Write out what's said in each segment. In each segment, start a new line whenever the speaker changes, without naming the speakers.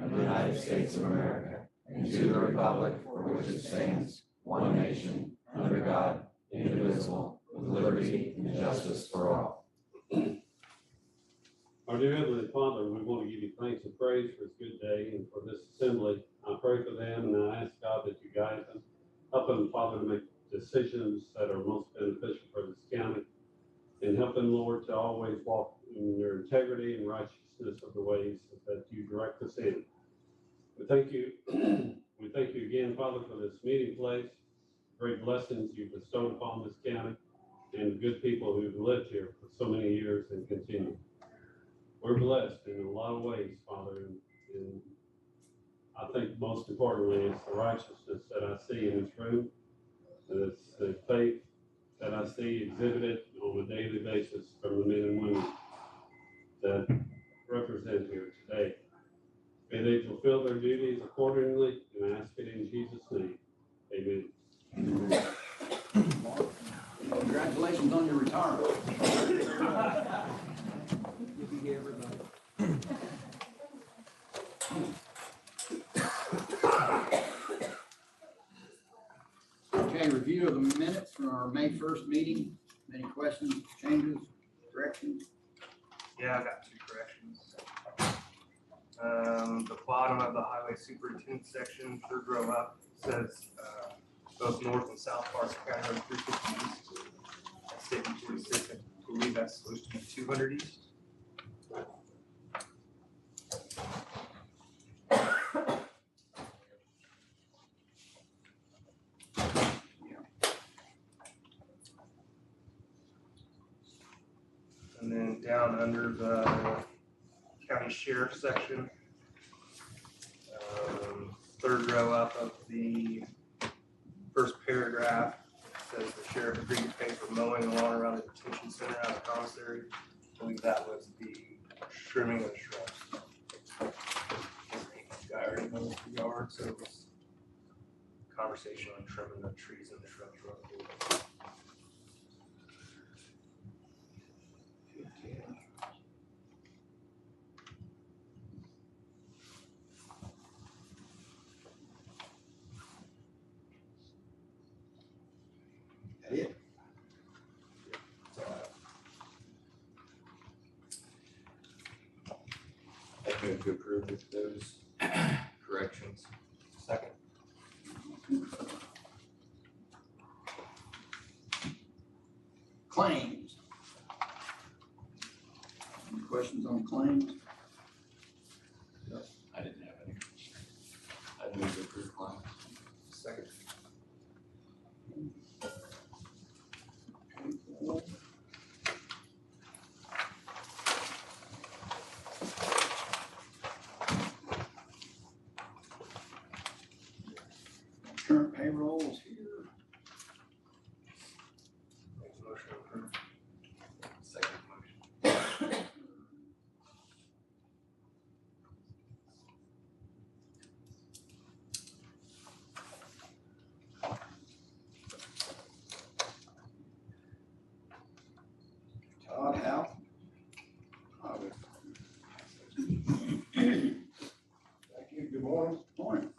of the United States of America, and to the republic for which it stands, one nation, under God, indivisible, with liberty and justice for all.
Our dear Heavenly Father, we want to give you thanks and praise for this good day and for this assembly. I pray for them and I ask God that you guide them. Help them, Father, to make decisions that are most beneficial for this county. And help them, Lord, to always walk in your integrity and righteousness of the ways that you direct us in. We thank you. We thank you again, Father, for this meeting place, great blessings you bestowed upon this county, and good people who've lived here for so many years and continue. We're blessed in a lot of ways, Father, and I think most importantly, it's the righteousness that I see in this room, and it's the faith that I see exhibited on a daily basis from the men and women that represent here today. May they fulfill their duties accordingly, and I ask it in Jesus' name. Amen.
Amen. Congratulations on your retirement. Okay, review of the minutes from our May 1st meeting. Any questions, changes, corrections?
Yeah, I got 2 corrections. The bottom of the highway superintendent section, 3rd row up, says both north and south parts of County Road 350 east. That's statement 46, I believe that's supposed to be 200 east. And then down under the county sheriff section, 3rd row up of the first paragraph, says the sheriff agreed to pay for mowing the lawn around the detention center out of the commissary. I believe that was the trimming of the shrubs. The guy already mows the yard, so it was conversation on trimming the trees and the shrubs.
That it?
I move to approve with those corrections.
Second.
Claims. Any questions on claims?
I didn't have any. I move to approve claims.
Second.
Current payroll is here.
Make a motion to approve.
Second motion.
Todd Howe.
Thank you. Good morning.
Morning.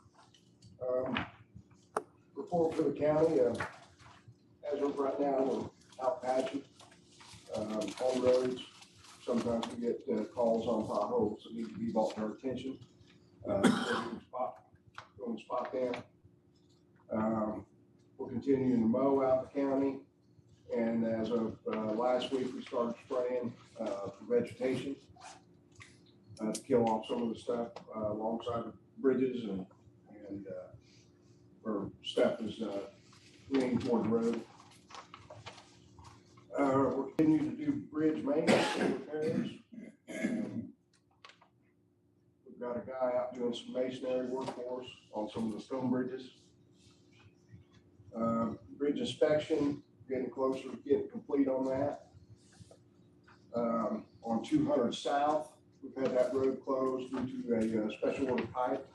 Report for the county. As of right now, we're out patching on roads. Sometimes we get calls on potholes that need to be brought to our attention. Going spot them. We're continuing to mow out the county. And as of last week, we started spraying for vegetation to kill off some of the stuff alongside the bridges and where stuff is leaning toward the road. We're continuing to do bridge maintenance and repairs. We've got a guy out doing some masonry work for us on some of the stone bridges. Bridge inspection, getting closer to getting complete on that. On 200 South, we've had that road closed due to a special order pipe.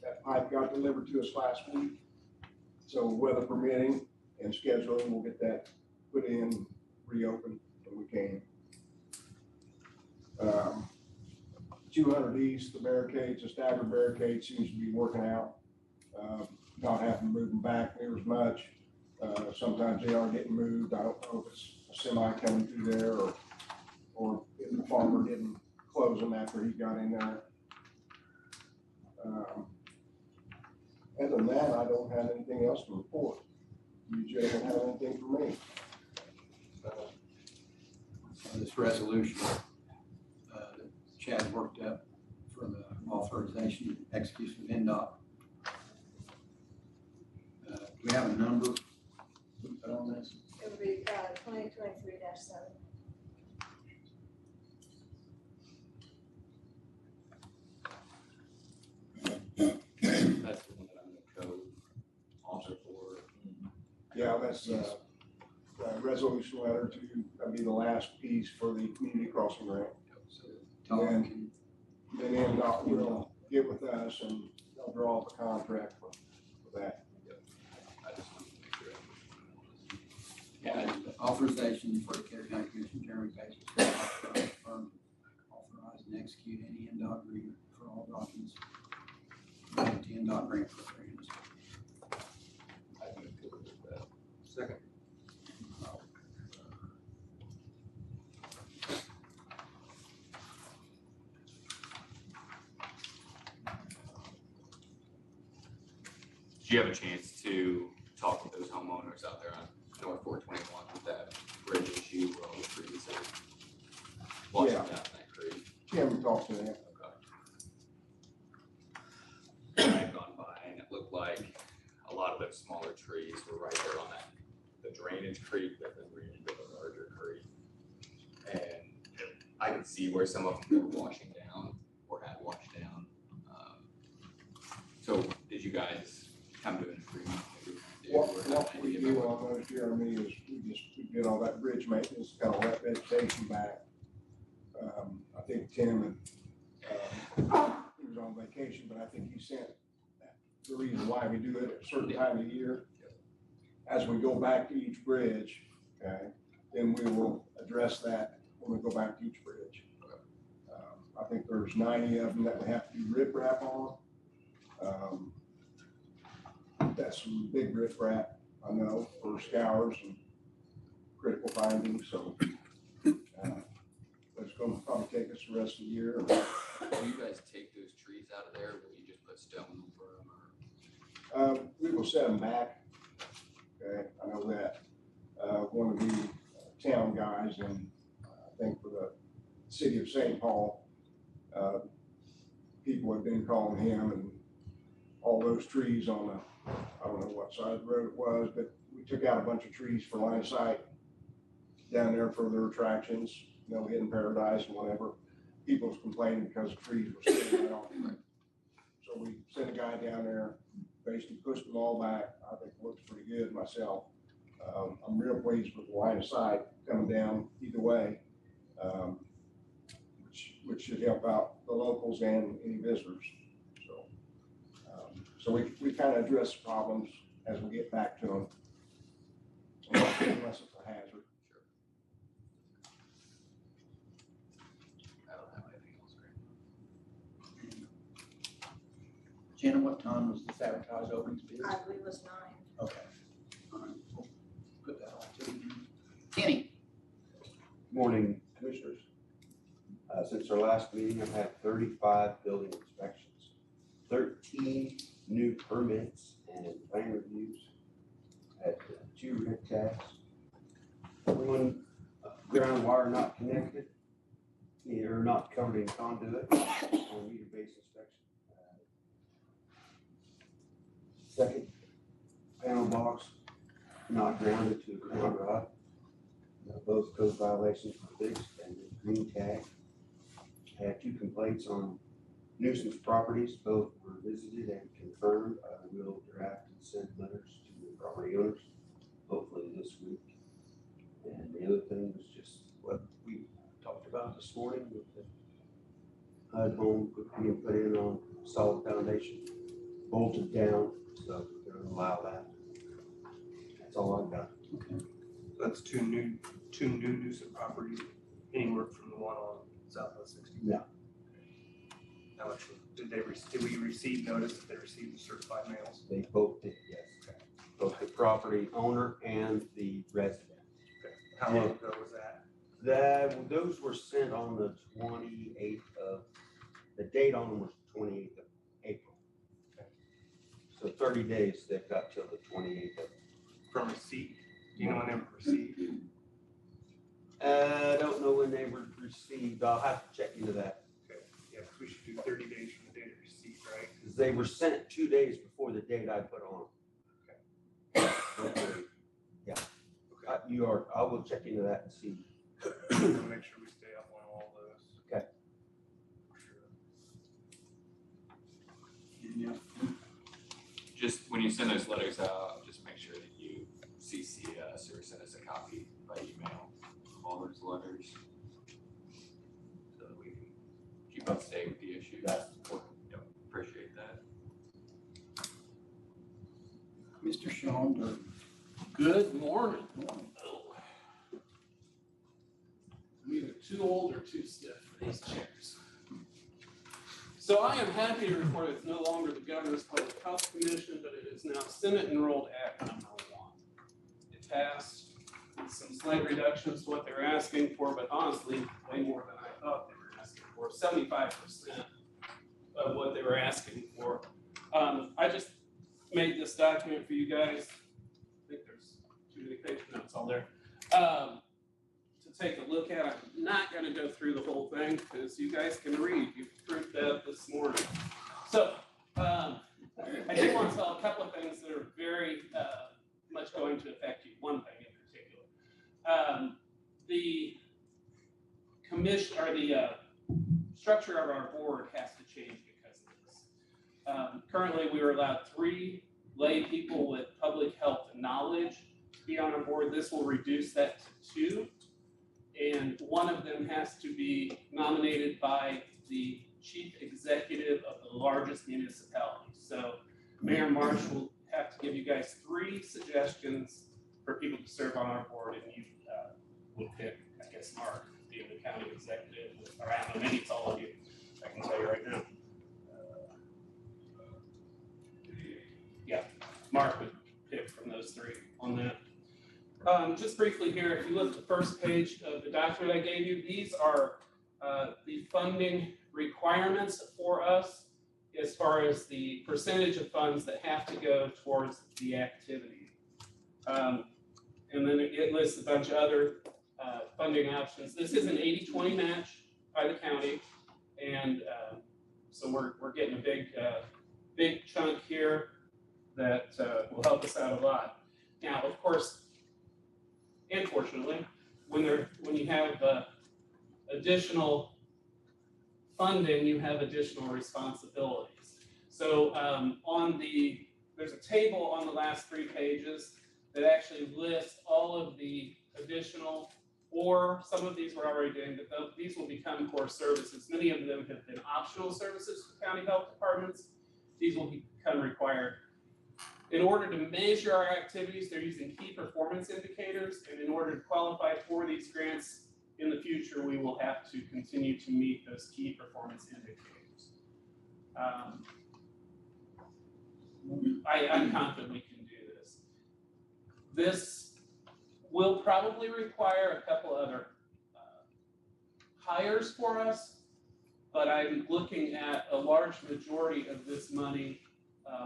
That pipe got delivered to us last week. So weather permitting and scheduling, we'll get that put in, reopened when we can. 200 east, the barricades, the staggered barricade seems to be working out. Not having to move them back near as much. Sometimes they are getting moved. I don't know if it's a semi coming through there or if the farmer didn't close them after he got in there. Other than that, I don't have anything else to report. You gentlemen have anything for me?
This resolution that Chad worked up for the authorization, execution of NDOT. Do we have a number we put on this?
It would be 2023-7.
That's the one that I'm the code officer for.
Yeah, that's a resolution letter to, that'd be the last piece for the community crossing grant.
So Tom
And
can,
then NDOT will get with us and they'll draw up a contract for that.
I just wanted to make sure.
yeah, the authorization for the Carroll County Commission Jeremy Bates to authorize and execute any NDOT agreement for all documents related to NDOT grant programs.
I think it's good with that.
Second.
Did you have a chance to talk with those homeowners out there on North 421 with that bridge issue where all the trees are washing
Yeah.
down that creek?
Tim talked to them.
Okay. I had gone by and it looked like a lot of those smaller trees were right there on that, the drainage creek that then ran into the larger creek. And I could see where some of them were washing down or had washed down. So did you guys come to an agreement?
What we do on those, Jeremy, is we get all that bridge maintenance, kind of that vegetation back. I think Tim and, he was on vacation, but I think he sent the reason why we do it at a certain time of year. As we go back to each bridge, okay, then we will address that when we go back to each bridge. I think there's 90 of them that we have to do riprap on. That's some big riprap, I know, for scours and critical findings, so. It's gonna probably take us the rest of the year.
Will you guys take those trees out of there? Will you just put stone over them or?
We will set them back. Okay, I know that. One of the town guys and I think for the city of St. Paul, people have been calling him and all those trees on the, I don't know what side of the road it was, but we took out a bunch of trees for line of sight down there for their attractions, you know, Hidden Paradise and whatever. People was complaining because the trees were standing right on. So we sent a guy down there, basically pushed them all back. I think it looks pretty good myself. I'm real pleased with the line of sight coming down either way, which should help out the locals and any visitors. So we kind of address problems as we get back to them. Unless it's a hazard.
I don't have anything else, Grant.
Jenna, what time was this advertised opening bids?
I believe it was 9.
Okay. All right, we'll put that on too. Kenny?
Morning, Commissioners. Since our last meeting, I've had 35 building inspections, 13 new permits and plan reviews, had 2 red tags, 1 ground wire not connected, or not covered in conduit, on meter-based inspection. Second, panel box not grounded to a ground rod. Both code violations were fixed and the green tag. I had 2 complaints on nuisance properties. Both were visited and confirmed. I will draft and send letters to the property owners, hopefully this week. And the other thing was just what we talked about this morning with the HUD home being put in on solid foundation, bolted down, so we're gonna allow that. That's all I've got.
Okay.
That's two new nuisance properties, anywhere from the one on Southwest 60.
Yeah.
did we receive notice that they received the certified mails?
They both did, yes. Both the property owner and the resident.
How long ago was that?
Those were sent on the 28th of, the date on them was 28th of April. So 30 days, they've got till the 28th of.
From receipt? Do you know when they were received?
I don't know when they were received. I'll have to check into that.
Okay, yeah, 'cause we should do 30 days from the date of receipt, right?
Because they were sent 2 days before the date I put on. Okay. Yeah. I will check into that and see.
We'll make sure we stay up on all those.
Okay.
Just when you send those letters out, just make sure that you CC us or send us a copy by email of all those letters. So that we can keep up to date with the issue.
That's
Yep, appreciate that.
Mr. Sean Durden.
Good morning. I'm either too old or too stiff for these chairs. So I am happy to report it's no longer the Governor's Public Health Commission, but it is now Senate Enrolled Act number 1. It passed with some slight reductions to what they were asking for, but honestly, way more than I thought they were asking for, 75% of what they were asking for. I just made this document for you guys. I think there's too many page notes on there. To take a look at. I'm not going to go through the whole thing because you guys can read. You've proved that this morning. So I do want to tell a couple of things that are very much going to affect you. One thing in particular. The commission or the structure of our board has to change because of this. Currently, we are allowed 3 lay people with public health knowledge to be on our board. This will reduce that to 2. And one of them has to be nominated by the chief executive of the largest municipality. So Mayor Marsh will have to give you guys 3 suggestions for people to serve on our board, and you will pick, I guess, Mark, being the county executive, or I don't know, maybe it's all of you. I can tell you right now. Yeah, Mark would pick from those 3 on that. Just briefly here, if you look at the first page of the document I gave you, these are the funding requirements for us as far as the percentage of funds that have to go towards the activity. And then it lists a bunch of other funding options. This is an 80-20 match by the county, and so we're getting a big chunk here that will help us out a lot. Now, of course, unfortunately, when you have additional funding, you have additional responsibilities. So there's a table on the last 3 pages that actually lists all of the additional, or some of these we're already doing, but these will become core services. Many of them have been optional services for county health departments. These will become required. In order to measure our activities, they're using key performance indicators, and in order to qualify for these grants in the future, we will have to continue to meet those key performance indicators. I'm confident we can do this. This will probably require a couple other hires for us, but I'm looking at a large majority of this money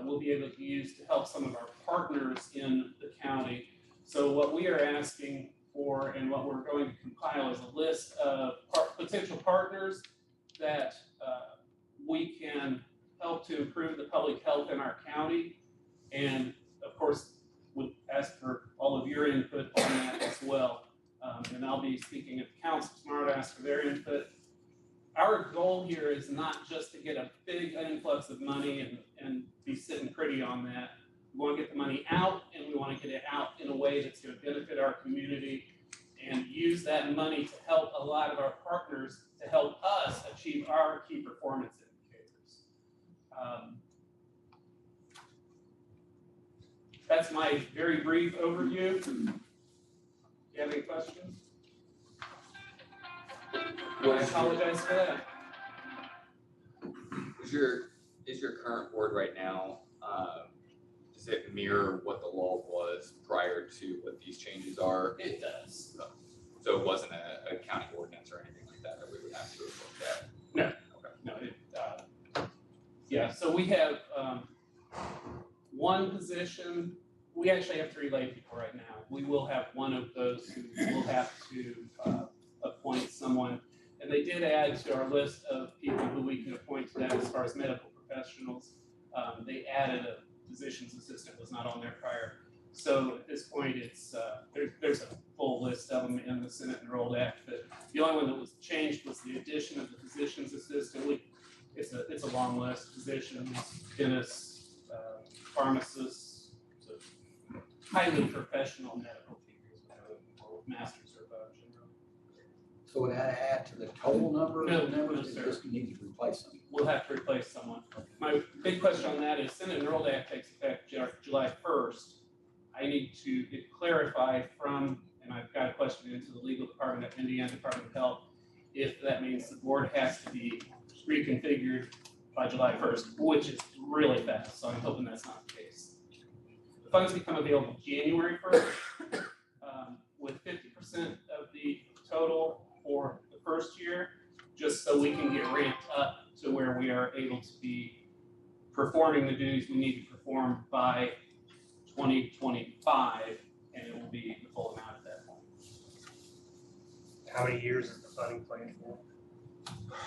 we'll be able to use to help some of our partners in the county. So what we are asking for and what we're going to compile is a list of potential partners that we can help to improve the public health in our county. And of course, would ask for all of your input on that as well. And I'll be speaking at the council tomorrow to ask for their input. Our goal here is not just to get a big influx of money and be sitting pretty on that. We want to get the money out, and we want to get it out in a way that's going to benefit our community and use that money to help a lot of our partners to help us achieve our key performance indicators. That's my very brief overview. Do you have any questions? I apologize for that.
Was your is your current board right now, does it mirror what the law was prior to what these changes are?
It does.
So it wasn't a county ordinance or anything like that we would have to look at?
No, yeah, so we have, one position, we actually have 3 lay people right now. We will have one of those who will have to, appoint someone. And they did add to our list of people who we can appoint to that as far as medical professionals. They added a physician's assistant, was not on there prior. So at this point, it's, there's a full list of them in the Senate Enrolled Act, but the only one that was changed was the addition of the physician's assistant. It's a long list, physicians, dentists, pharmacists, so highly professional medical figures, with masters or above generally.
So would that add to the total number
No,
of members,
no,
or
sir.
just need to replace them?
We'll have to replace someone. My big question on that is Senate Enrolled Act takes effect July 1st. I need to get clarified from, and I've got a question into the legal department at Indiana Department of Health, if that means the board has to be reconfigured by July 1st, which is really fast, so I'm hoping that's not the case. The funds become available January 1st, with 50% of the total for the first year, just so we can get ramped up to where we are able to be performing the duties we need to perform by 2025, and it will be the full amount at that point.
How many years is the funding planned for?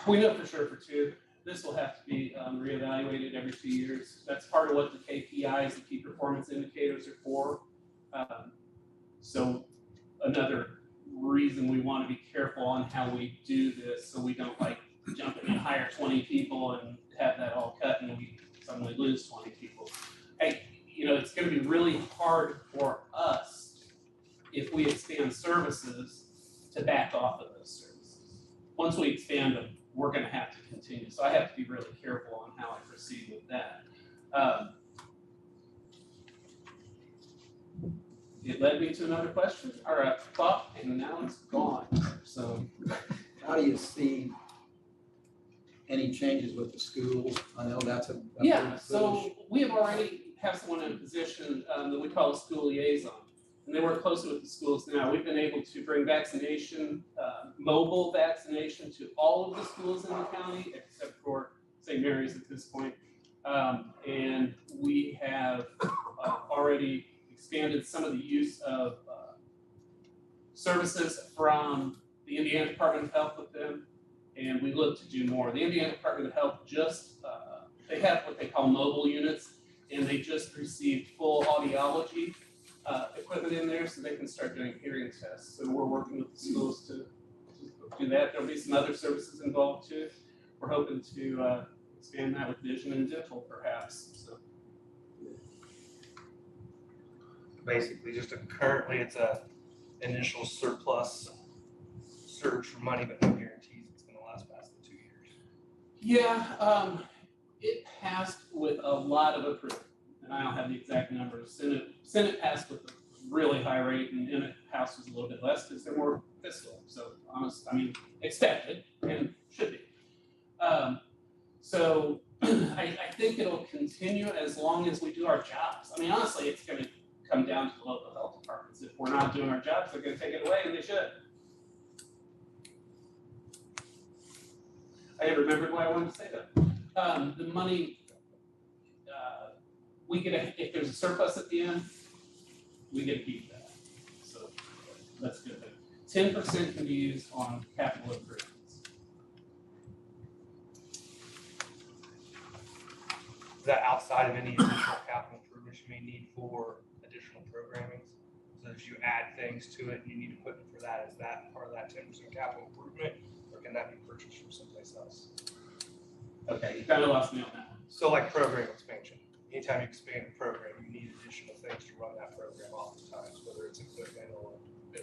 We know for sure for 2. This will have to be reevaluated every 2 years. That's part of what the KPIs, the key performance indicators, are for. So another reason we want to be careful on how we do this, so we don't like jump in and hire 20 people and have that all cut and we suddenly lose 20 people. Hey, it's going to be really hard for us if we expand services to back off of those services. Once we expand them, we're going to have to continue. So I have to be really careful on how I proceed with that. It led me to another question or a thought, and now it's gone. So
How do you see any changes with the schools? I know that's a
yeah,
big
so
push.
we have already have someone in a position that we call a school liaison, and they work closely with the schools now. We've been able to bring vaccination, mobile vaccination to all of the schools in the county, except for St. Mary's at this point. And we have already expanded some of the use of services from the Indiana Department of Health with them, and we look to do more. The Indiana Department of Health just, they have what they call mobile units, and they just received full audiology equipment in there so they can start doing hearing tests. So we're working with the schools to do that. There'll be some other services involved too. We're hoping to expand that with vision and dental perhaps. So
Basically, currently it's a initial surplus search for money, but no guarantees it's gonna last past the 2 years.
yeah, it passed with a lot of approval, and I don't have the exact numbers. Senate passed with a really high rate, and House was a little bit less because they're more fiscal. So expected and should be. So I think it'll continue as long as we do our jobs. I mean, honestly, it's going to come down to the local health departments. If we're not doing our jobs, they're going to take it away, and they should. I never remembered why I wanted to say that. The money, we get if there's a surplus at the end, we get to keep that. So that's good. 10% can be used on capital improvements.
Is that outside of any additional capital improvements you may need for additional programming? So if you add things to it and you need equipment for that, is that part of that 10% capital improvement, or can that be purchased from someplace else?
Okay, you kind of lost me on that one.
So like program expansion, anytime you expand a program, you need additional things to run that program oftentimes, whether it's equipment or.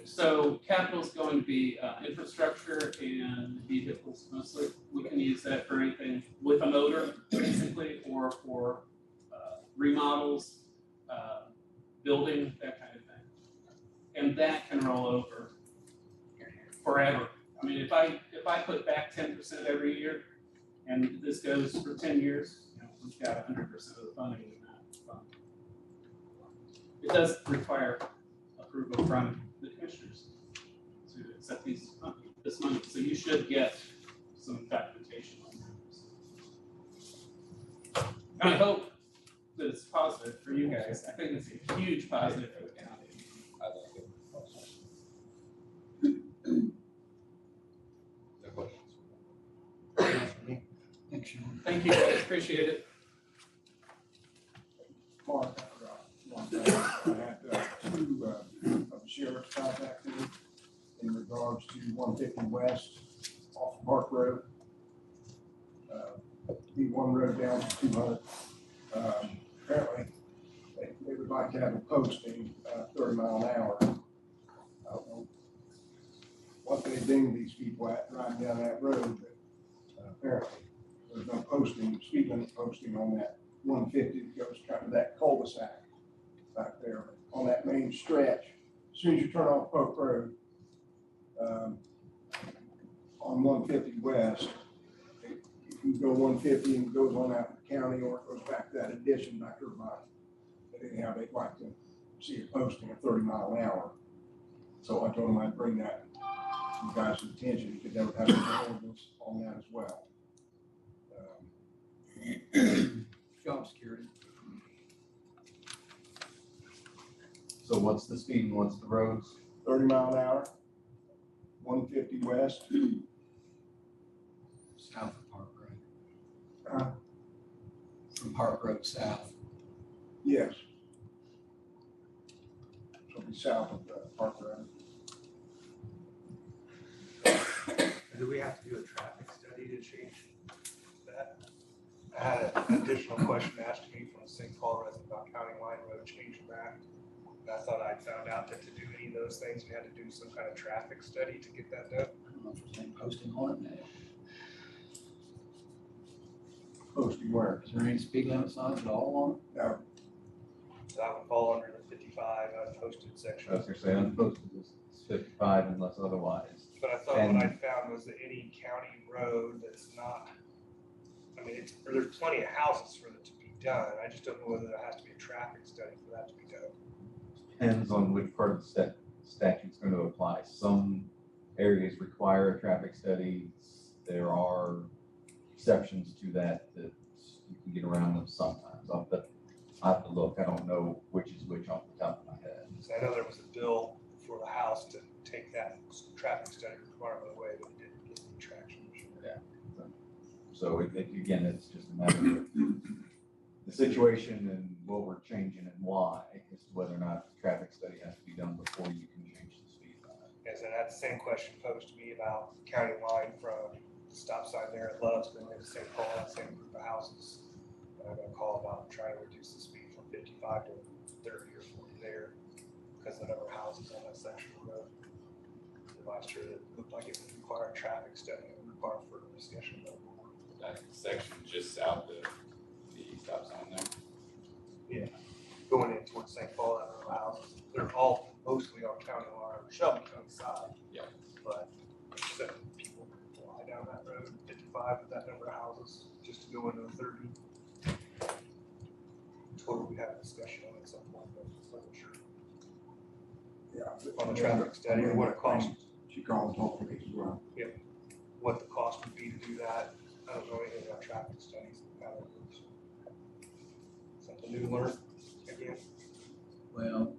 So capital is going to be infrastructure and vehicles mostly. We can use that for anything with a motor, basically, or for remodels, building, that kind of thing. And that can roll over forever. I mean, if I put back 10% every year, and this goes for 10 years, we've got 100% of the funding in that fund. It does require approval from the commissioners to accept this money, so you should get some documentation on that. And I hope that it's positive for you guys. I think it's a huge positive for the county.
I like it. No questions?
Thank you guys, appreciate it.
Mark, I had two of the sheriff's contacted me in regards to 150 West off of Park Road. The one road down to 200. Apparently, they would like to have a posting 30 mile an hour. I don't know what they ding these people at riding down that road, but apparently there's no posting, speed limit posting on that 150 that goes kind of that cul-de-sac back there on that main stretch. As soon as you turn off Polk Road, on 150 West, you can go 150 and it goes on out in the county, or it goes back to that addition back there by. But anyhow, they'd like to see it posting at 30 mile an hour. So I told them I'd bring that to you guys' attention, because they would have an ordinance on that as well.
Job security.
So what's the speed and what's the roads?
30 mile an hour, 150 west.
South of Park Road. From Park Road south.
Yes. So it'll be south of Park Road.
Do we have to do a traffic study to change that? I had an additional question asked to me from a St. Paul resident about County Line Road changing back. And I thought I'd found out that to do any of those things, we had to do some kind of traffic study to get that done.
I don't know if there's any posting on it now.
Posting where?
Is there any speed limit signs at all
No,
So that would fall under the 55 unposted section.
I was gonna say unposted is 55 unless otherwise.
But I thought what I found was that any county road that's not, I mean, there's plenty of houses for it to be done. I just don't know whether there has to be a traffic study for that to be done.
Depends on which part of the statute's going to apply. Some areas require a traffic study. There are exceptions to that you can get around them sometimes. I'll have to look. I don't know which is which off the top of my head.
So I know there was a bill for the House to take that traffic study requirement away, but it didn't get any traction.
So again, it's just a matter of the situation and what we're changing and why, as to whether or not the traffic study has to be done before you can change the speed limit.
Yes, and I had the same question posed to me about the county line from the stop sign there at Love's, going to St. Paul, that same group of houses. And I got a call about trying to reduce the speed from 55 to 30 or 40 there because of the number of houses on that section of the road. Last year, it looked like it would require a traffic study, it would require further discussion.
That section just south of the stop sign there.
Yeah, going in towards St. Paul, that number of houses, they're all mostly on county line, or Shelby County side.
Yeah.
But so people fly down that road, 55 with that number of houses, just to go into the 30. Total, we have a discussion on it at some point, but I'm not sure.
yeah.
On the traffic study, or what it costs,
She called and talked to me as well.
what the cost would be to do that. I don't know anything about traffic studies, how that works. Something new to learn, again.
Well,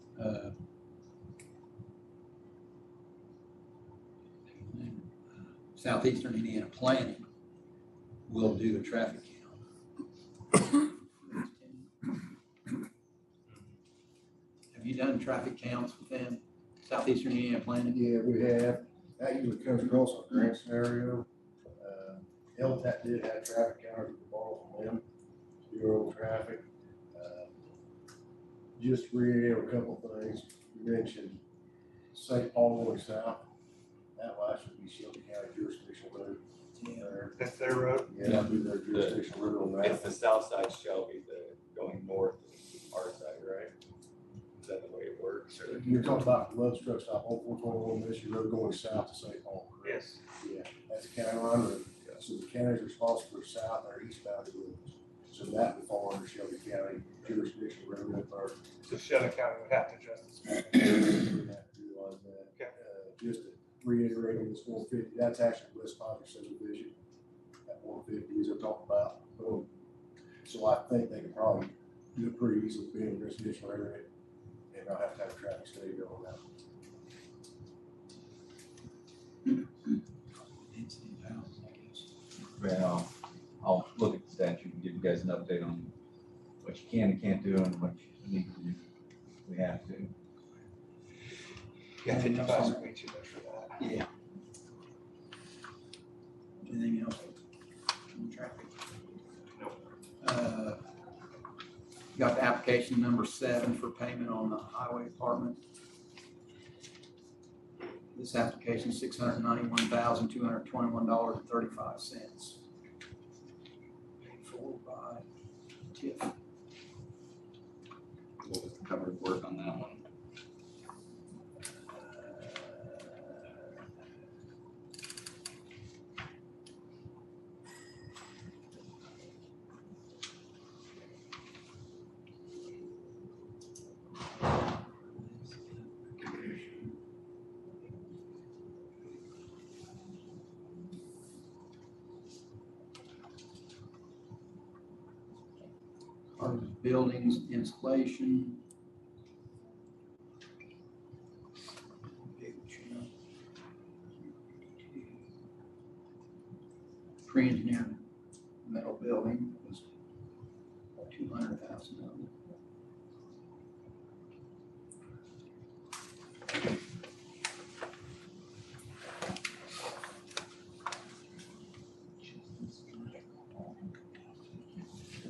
Southeastern Indiana Planning will do a traffic count. Have you done traffic counts with them, Southeastern Indiana Planning?
Yeah, we have. That usually comes across a grant scenario. LTAP did have traffic counters at the ball from them, zero traffic. Just to reiterate a couple of things, you mentioned St. Paul going south. That will actually be Shelby County jurisdictional road.
That's their road.
Yeah, that'll be their jurisdictional road on
It's
that.
the south side Shelby, the going north is our side, right? Is that the way it works, or?
You're talking about the Love's truck stop on 421 Mission Road going south to St. Paul. correct?
Yes.
Yeah, that's county line road. So the county's responsible for south or eastbound roads. So that would fall under Shelby County jurisdiction rather than our.
So Shelby County would have to adjust this.
Realize that.
Okay.
Just reiterating this 150, that's actually West Padre subdivision. That 150 is they're talking about. So I think they can probably do it pretty easily being in residential area and not have to have a traffic study go on that.
Well, I'll look at the statute and give you guys an update on what you can and can't do and what you need to do. We have to.
Yeah, 55 is way too much for that.
Yeah. Anything else on traffic? Got the application number 7 for payment on the highway department. This application is $691,221.35. Paid for by TIF.
What was the covered work on that one?
Buildings installation. Pre-engineered metal building was $200,000.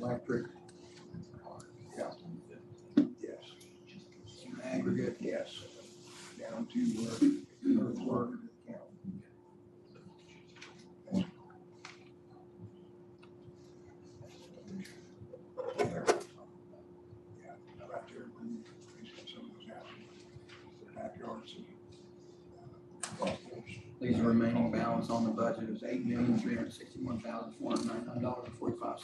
Electric.
Yes.
Aggregate.
Yes. Down to earthwork account. Yeah, right there. Some of those houses, backyards.
Please, the remaining balance on the budget is $8,361,499.45.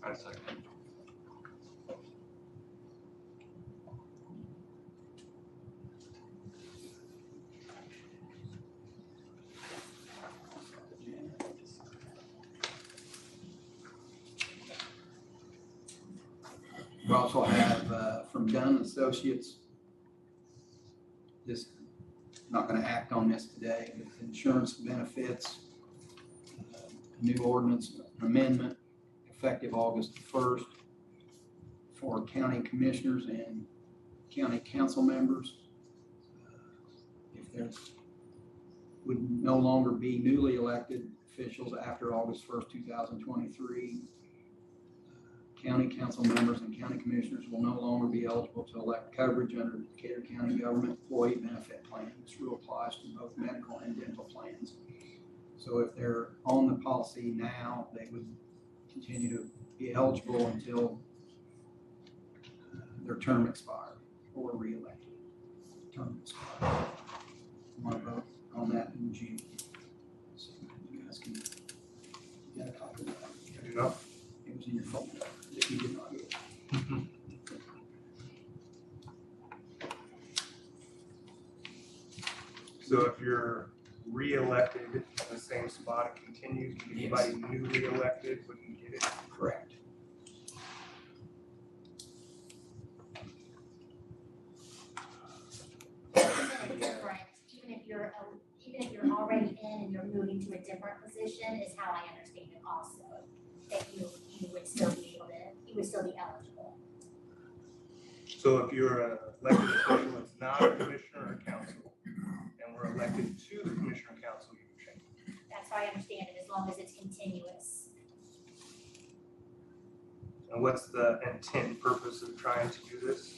I second.
We also have from Dunn Associates, this, not going to act on this today, but insurance benefits, new ordinance amendment effective August 1st for county commissioners and county council members. If there's, would no longer be newly elected officials after August 1st, 2023. County council members and county commissioners will no longer be eligible to elect coverage under the Decatur County Government Employee Benefit Plan. This rule applies to both medical and dental plans. So if they're on the policy now, they would continue to be eligible until their term expired or re-elected. Term expired. Want to vote on that in June? So you guys can get a copy of that.
You know?
It was in your folder. If you did not get it.
So if you're re-elected in the same spot, it continues, anybody newly elected wouldn't get it?
Correct.
Even if you're already in and you're moving to a different position, is how I understand it also, that you would still be able to, you would still be eligible.
So if you're an elected official that's not a commissioner or council, and we're elected to the commissioner and council, you can change.
That's how I understand it, as long as it's continuous.
And what's the intent and purpose of trying to do this?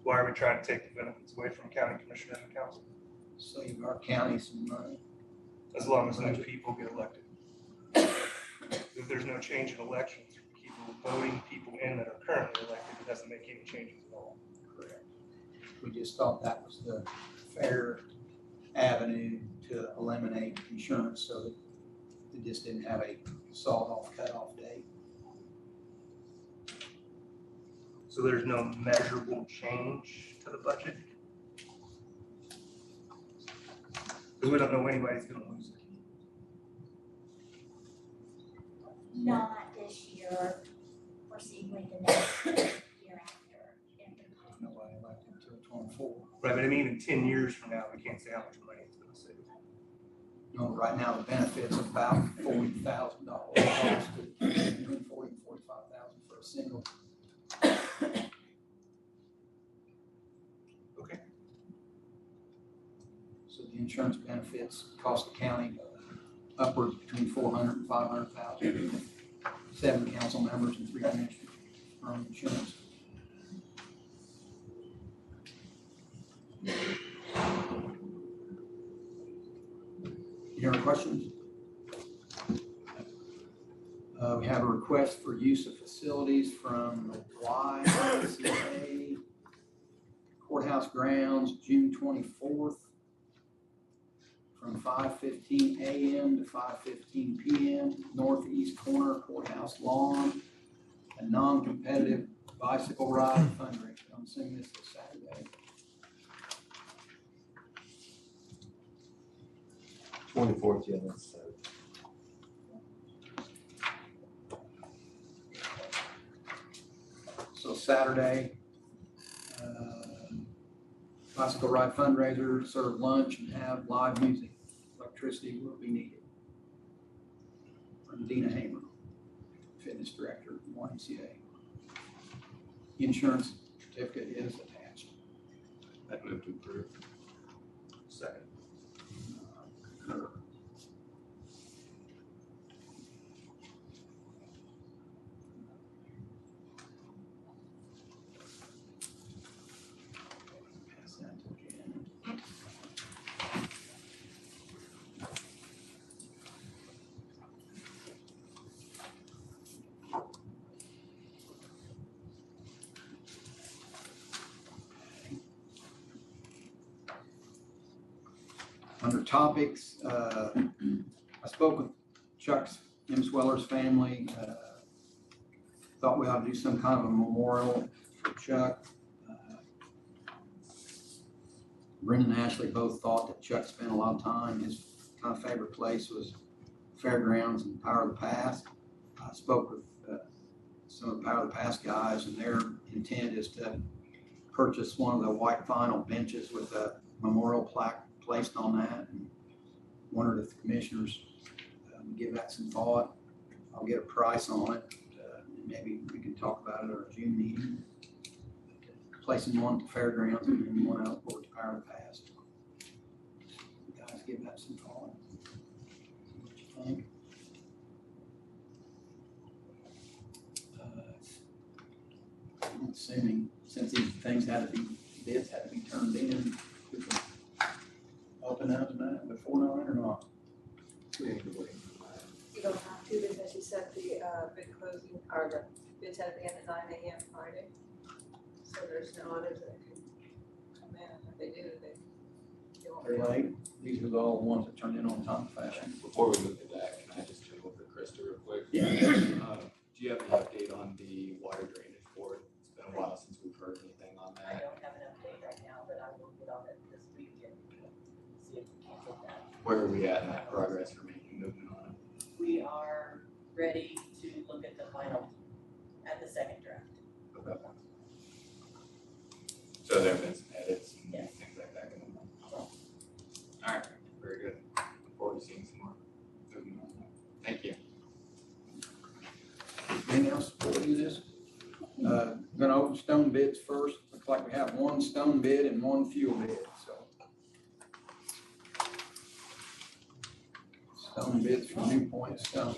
Why are we trying to take the benefits away from county commissioners and council?
Save our county some money.
As long as new people get elected. If there's no change in elections, people voting people in that are currently elected, it doesn't make any changes at all.
Correct. We just thought that was the fair avenue to eliminate insurance so that it just didn't have a sawed-off, cut-off date.
So there's no measurable change to the budget? Because we don't know anybody's gonna lose it.
Not this year, foreseeably the next year after.
Nobody elected until 24.
Right, but I mean, in 10 years from now, we can't say how much money it's gonna save.
You know, right now, the benefit's about $40,000, between 40 and 45,000 for a single.
Okay.
So the insurance benefits cost the county upwards between 400 and 500,000. 7 council members and 3 commissioners from insurance. Any other questions? We have a request for use of facilities from the YMCA Courthouse grounds, June 24th, from 5:15 a.m. to 5:15 p.m. Northeast corner courthouse lawn, a non-competitive bicycle ride fundraiser. I'm assuming this is Saturday.
24th, yeah, that's,
So Saturday, bicycle ride fundraiser, serve lunch and have live music. Electricity will be needed. From Dina Hamer, fitness director of YMCA. Insurance certificate is attached.
I'd move to approve.
Second.
Concur. Pass that to Jan. Under topics, I spoke with Chuck's, M. Sweller's family. Thought we ought to do some kind of a memorial for Chuck. Brendan and Ashley both thought that Chuck spent a lot of time. His kind of favorite place was Fairgrounds and Power of the Past. I spoke with some of the Power of the Past guys, and their intent is to purchase one of the white vinyl benches with a memorial plaque placed on that, and wondered if the commissioners would give that some thought. I'll get a price on it, and maybe we can talk about it at our June meeting. Placing one at the fairgrounds and then one out for the Power of the Past. You guys give that some thought. See what you think. I'm assuming since these things bids had to be turned in, we can open up tonight before 9 or not?
You don't have to because you said the bid closing, or the bids had to be in at 9 a.m. Friday. So there's no others that can come in. If they do, they won't.
They're late. These are all the ones that turned in on time fashion.
Before we move to that, can I just turn over to Krista real quick?
Yeah.
Do you have any update on the water drainage board? It's been a while since we've heard anything on
I
that.
don't have an update right now, but I will get on it this week and see if we can get that.
Where are we at in that progress for making movement on it?
We are ready to look at the final and the second draft.
Okay. So there have been some edits and
Yes.
things like that going on. All right, very good. Look forward to seeing some more movement on that. Thank you.
Anything else before we do this? Gonna open stone bids first. Looks like we have one stone bid and one fuel bid, so. Stone bids from New Point Stone.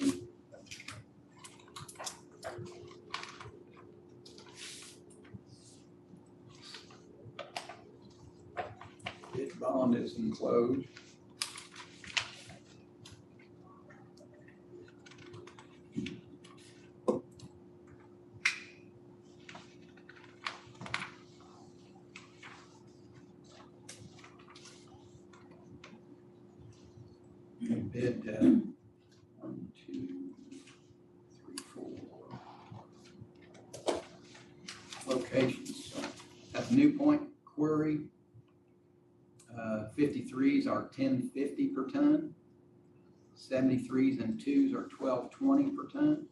Bid bond is enclosed. Bid, 1, 2, 3, 4 locations. So at the New Point Quarry, 53s are $10.50 per ton. 73s and 2s are $12.20 per ton.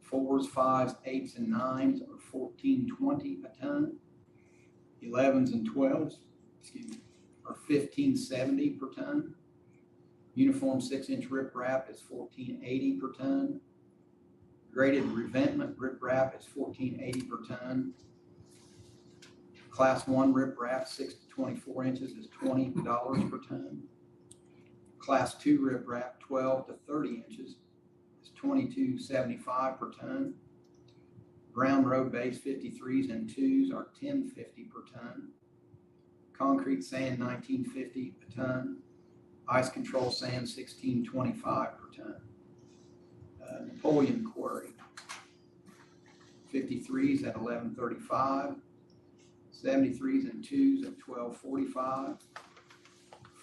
4s, 5s, 8s, and 9s are $14.20 a ton. 11s and 12s, are $15.70 per ton. Uniform 6-inch riprap is $14.80 per ton. Graded revetment riprap is $14.80 per ton. Class 1 riprap 6 to 24 inches is $20 per ton. Class 2 riprap 12 to 30 inches is $22.75 per ton. Ground road base 53s and 2s are $10.50 per ton. Concrete sand $19.50 a ton. Ice control sand $16.25 per ton. Napoleon Quarry 53s at $11.35. 73s and 2s at $12.45.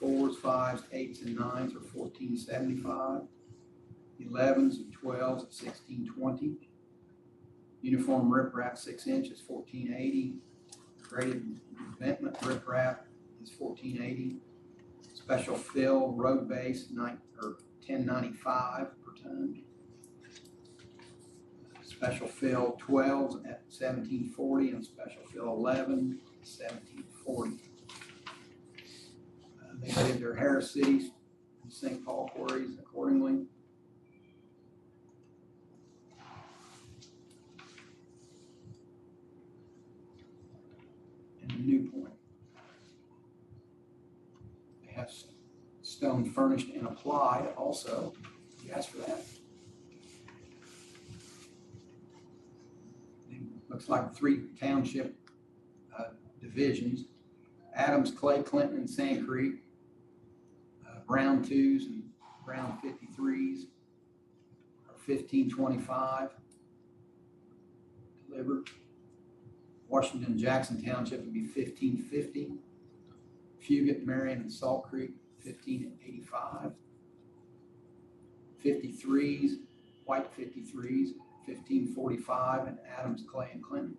4s, 5s, 8s, and 9s are $14.75. 11s and 12s at $16.20. Uniform riprap 6 inches $14.80. Graded revetment riprap is $14.80. Special fill road base $10.95 per ton. Special fill 12s at $17.40 and special fill 11 at $17.40. They did their Harris City and St. Paul quarries accordingly. And New Point. They have stone furnished and applied also. You asked for that. Looks like 3 township divisions. Adams, Clay, Clinton, and Sand Creek. Brown 2s and Brown 53s are $15.25 delivered. Washington, Jackson Township would be $15.50. Fugit, Marion, and Salt Creek, $15.85. 53s, white 53s, $15.45, and Adams, Clay, and Clinton.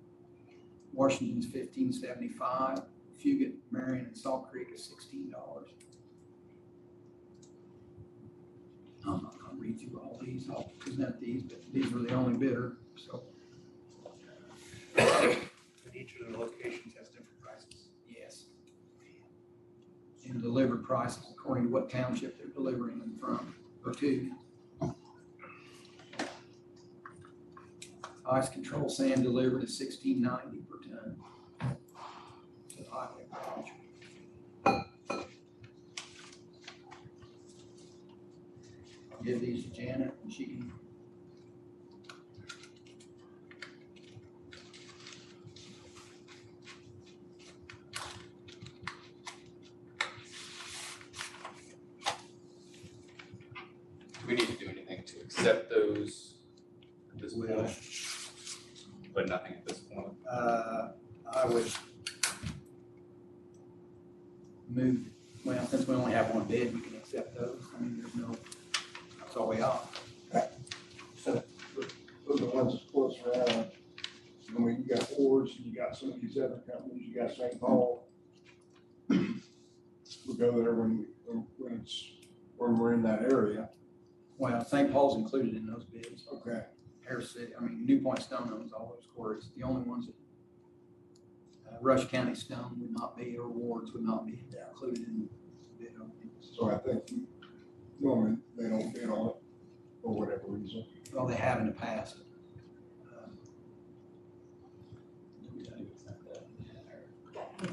Washington's $15.75. Fugit, Marion, and Salt Creek is $16. I'm not gonna read through all these, I'll present these, but these were the only bidder, so.
And each of the locations has different prices.
Yes. And delivered prices according to what township they're delivering them from, or to. Ice control sand delivered is $16.90 per ton. To the highway garage. I'll give these to Janet and she can.
Do we need to do anything to accept those at this point? But nothing at this point.
I would move, well, since we only have one bid, we can accept those. I mean, there's no, that's all we have.
So those are the ones that's close around. I mean, you got Ford's, you got some of these other companies, you got St. Paul. We'll go there when we're in that area.
Well, St. Paul's included in those bids.
Okay.
Harris City, I mean, New Point Stone owns all those quarries. The only ones that Rush County Stone would not be, or Wards would not be included in the bid opening.
So I think normally they don't bid on it for whatever reason.
Well, they have in the past.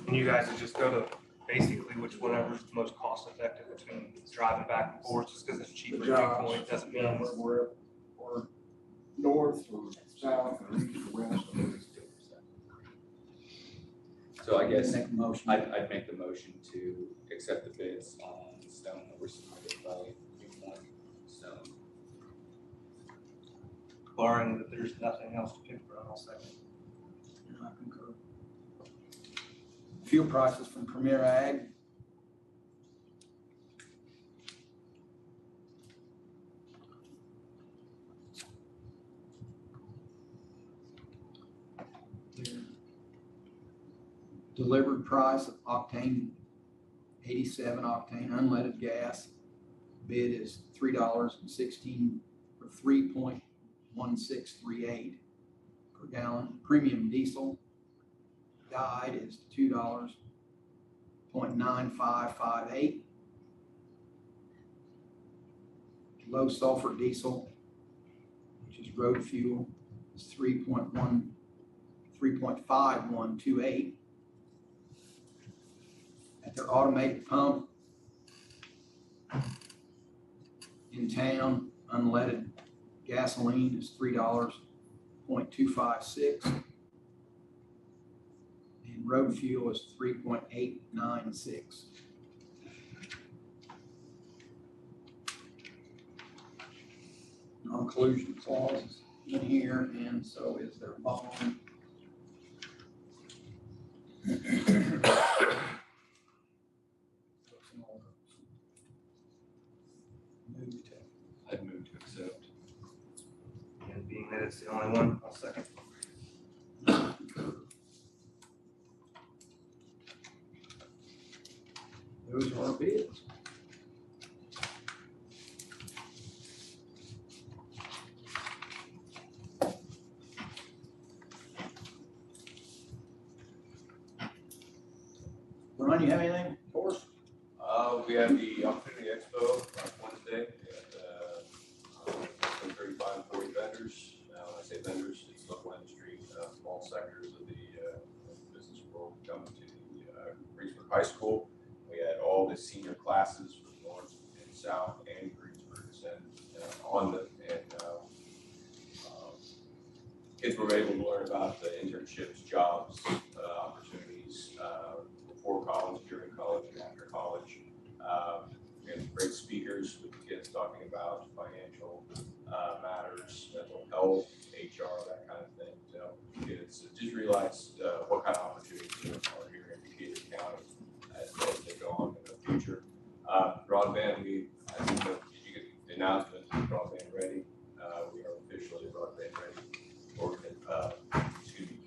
And you guys would just go to basically whatever's the most cost effective between driving back and forth, just because it's cheaper
The
at
jobs,
New Point, doesn't mean.
or north or south or east or west.
So I guess
Make a motion.
I'd make the motion to accept the bids on stone that were submitted by New Point Stone.
Barring that there's nothing else to pick from, I'll second.
I concur. Fuel prices from Premier Ag. delivered price of octane, 87 octane unleaded gas. Bid is $3.16 or 3.1638 per gallon. Premium diesel dyed is $2.9558. Low sulfur diesel, which is road fuel, is 3.5128. At their automated pump in town, unleaded gasoline is $3.256. And road fuel is 3.896. Non-collusion clause is in here, and so is their bond.
I'd move to accept.
And being that it's the only one, I'll second.
Those are our bids. Ron, you have anything for us?
We have the Opportunity Expo on Wednesday at 35 and 40 vendors. Now, when I say vendors, it's local industry, small sectors of the business world coming to the Greensburg High School. We had all the senior classes from North and South and Greensburg on them, and kids were able to learn about the internships, jobs, opportunities before college, during college, and after college. We had great speakers with the kids talking about financial matters, mental health, HR, that kind of thing. So kids just realized what kind of opportunities there are here in Decatur County as they go on in the future. Broadband, I think did you get the announcement? Broadband ready. We are officially broadband ready for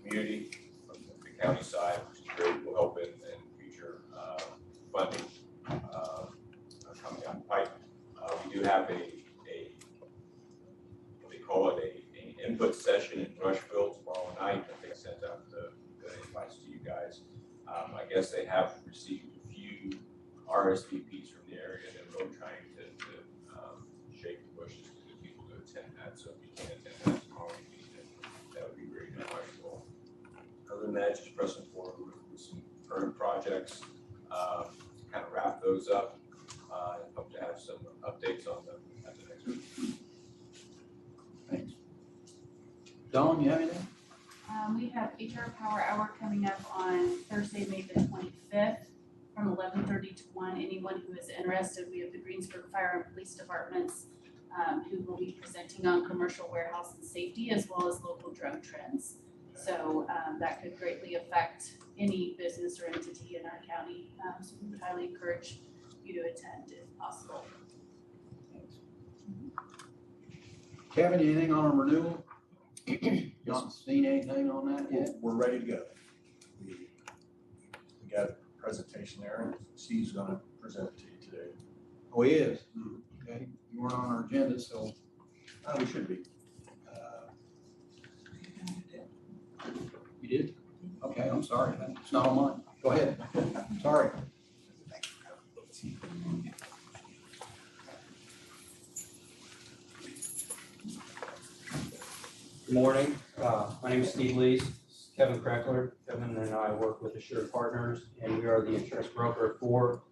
community from the county side, which is great. Will help in future funding coming down the pipe. We do have a what they call it, a input session in Rushville tomorrow night. I think I sent out the invites to you guys. I guess they have received a few RSVPs from the area. They're really trying to shake the bushes to get people to attend that. So if you can attend that tomorrow evening, that would be great in Rushville. Other than that, just pressing forward with some current projects, kind of wrap those up. And hope to have some updates on them at the next meeting.
Thanks. Dawn, you have anything?
We have HR Power Hour coming up on Thursday, May the 25th from 11:30 to 1. Anyone who is interested, we have the Greensburg Fire and Police Departments who will be presenting on commercial warehouse and safety as well as local drug trends. So that could greatly affect any business or entity in our county. So we would highly encourage you to attend if possible.
Thanks. Kevin, anything on a renewal? Not seen anything on that yet?
We're ready to go. We got a presentation there, and Steve's gonna present it to you today.
Oh, he is? Okay, you weren't on our agenda, so.
We should be.
You did? Okay, I'm sorry, it's not on mine. Go ahead. Sorry.
Good morning. My name is Steve Lees. Kevin Kreckler. Kevin and I work with Assured Partners, and we are the insurance broker for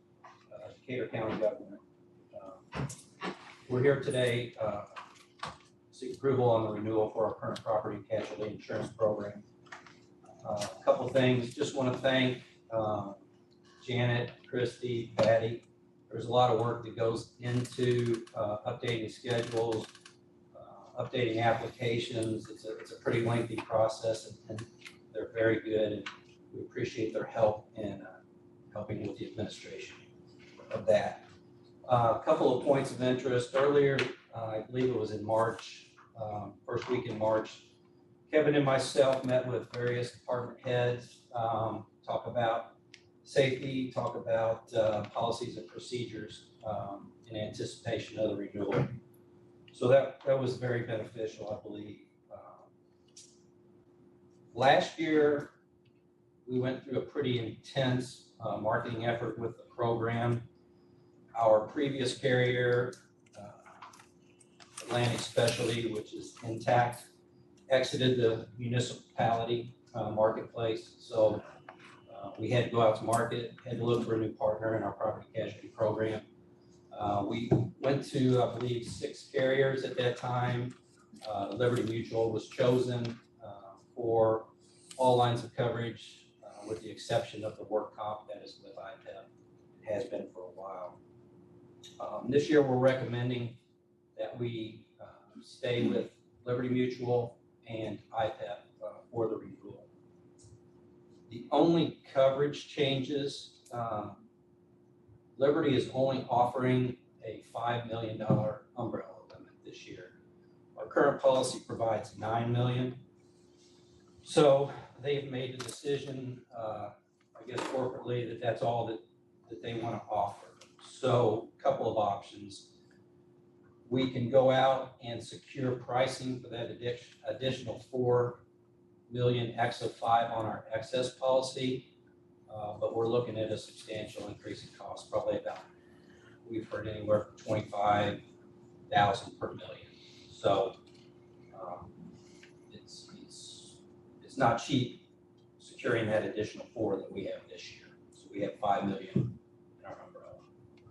Decatur County government. We're here today to seek approval on the renewal for our current property and casualty insurance program. A couple of things. Just want to thank Janet, Christy, Patty. There's a lot of work that goes into updating schedules, updating applications. It's a pretty lengthy process, and they're very good, and we appreciate their help in helping with the administration of that. A couple of points of interest. Earlier, I believe it was in March, first week in March, Kevin and myself met with various department heads, talk about safety, talk about policies and procedures in anticipation of the renewal. So that was very beneficial, I believe. Last year, we went through a pretty intense marketing effort with the program. Our previous carrier, Atlantic Specialty, which is intact, exited the municipality marketplace. So we had to go out to market, had to look for a new partner in our property casualty program. We went to, I believe, 6 carriers at that time. Liberty Mutual was chosen for all lines of coverage, with the exception of the work comp that is with IPEP. It has been for a while. This year, we're recommending that we stay with Liberty Mutual and IPEP for the renewal. The only coverage changes, Liberty is only offering a $5 million umbrella limit this year. Our current policy provides $9 million. So they've made the decision, I guess corporately, that that's all that they want to offer. So a couple of options. We can go out and secure pricing for that additional $4 million excess of 5 on our excess policy, but we're looking at a substantial increase in cost, probably about, we've heard anywhere from $25,000 per million. So it's not cheap securing that additional 4 that we have this year. So we have $5 million in our umbrella.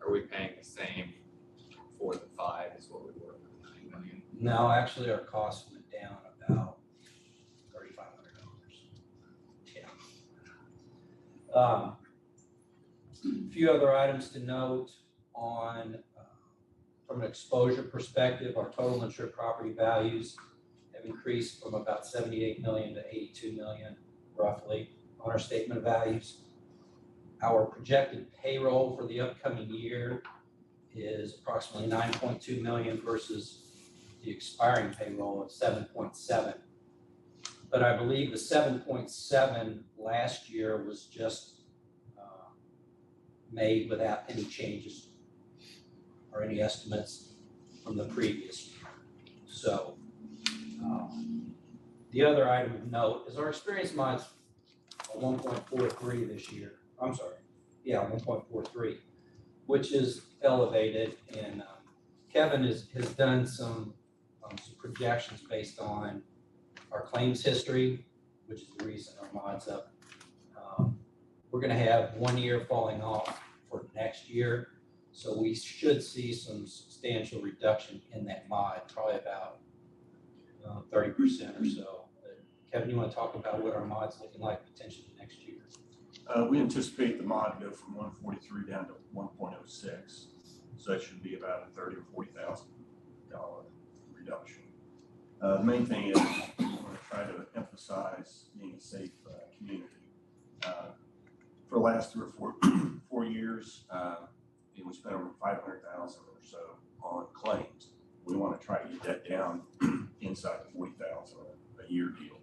Are we paying the same for the 5 as what we were with the 9 million?
No, actually our costs went down about $3,500. Yeah. A few other items to note on, from an exposure perspective, our total insured property values have increased from about 78 million to 82 million, roughly, on our statement of values. Our projected payroll for the upcoming year is approximately 9.2 million versus the expiring payroll of 7.7. But I believe the 7.7 last year was just made without any changes or any estimates from the previous year. So the other item of note is our experience mods are 1.43 this year. I'm sorry, yeah, 1.43, which is elevated. And Kevin has done some projections based on our claims history, which is the reason our mod's up. We're going to have 1 year falling off for next year. So we should see some substantial reduction in that mod, probably about 30% or so. Kevin, you want to talk about what our mod's looking like potentially next year?
We anticipate the mod to go from 143 down to 1.06. So that should be about a $30,000 or $40,000 reduction. The main thing is we want to try to emphasize being a safe community. For the last 3 or 4 years, we spent over 500,000 or so on claims. We want to try to get that down inside the 40,000 a year deal.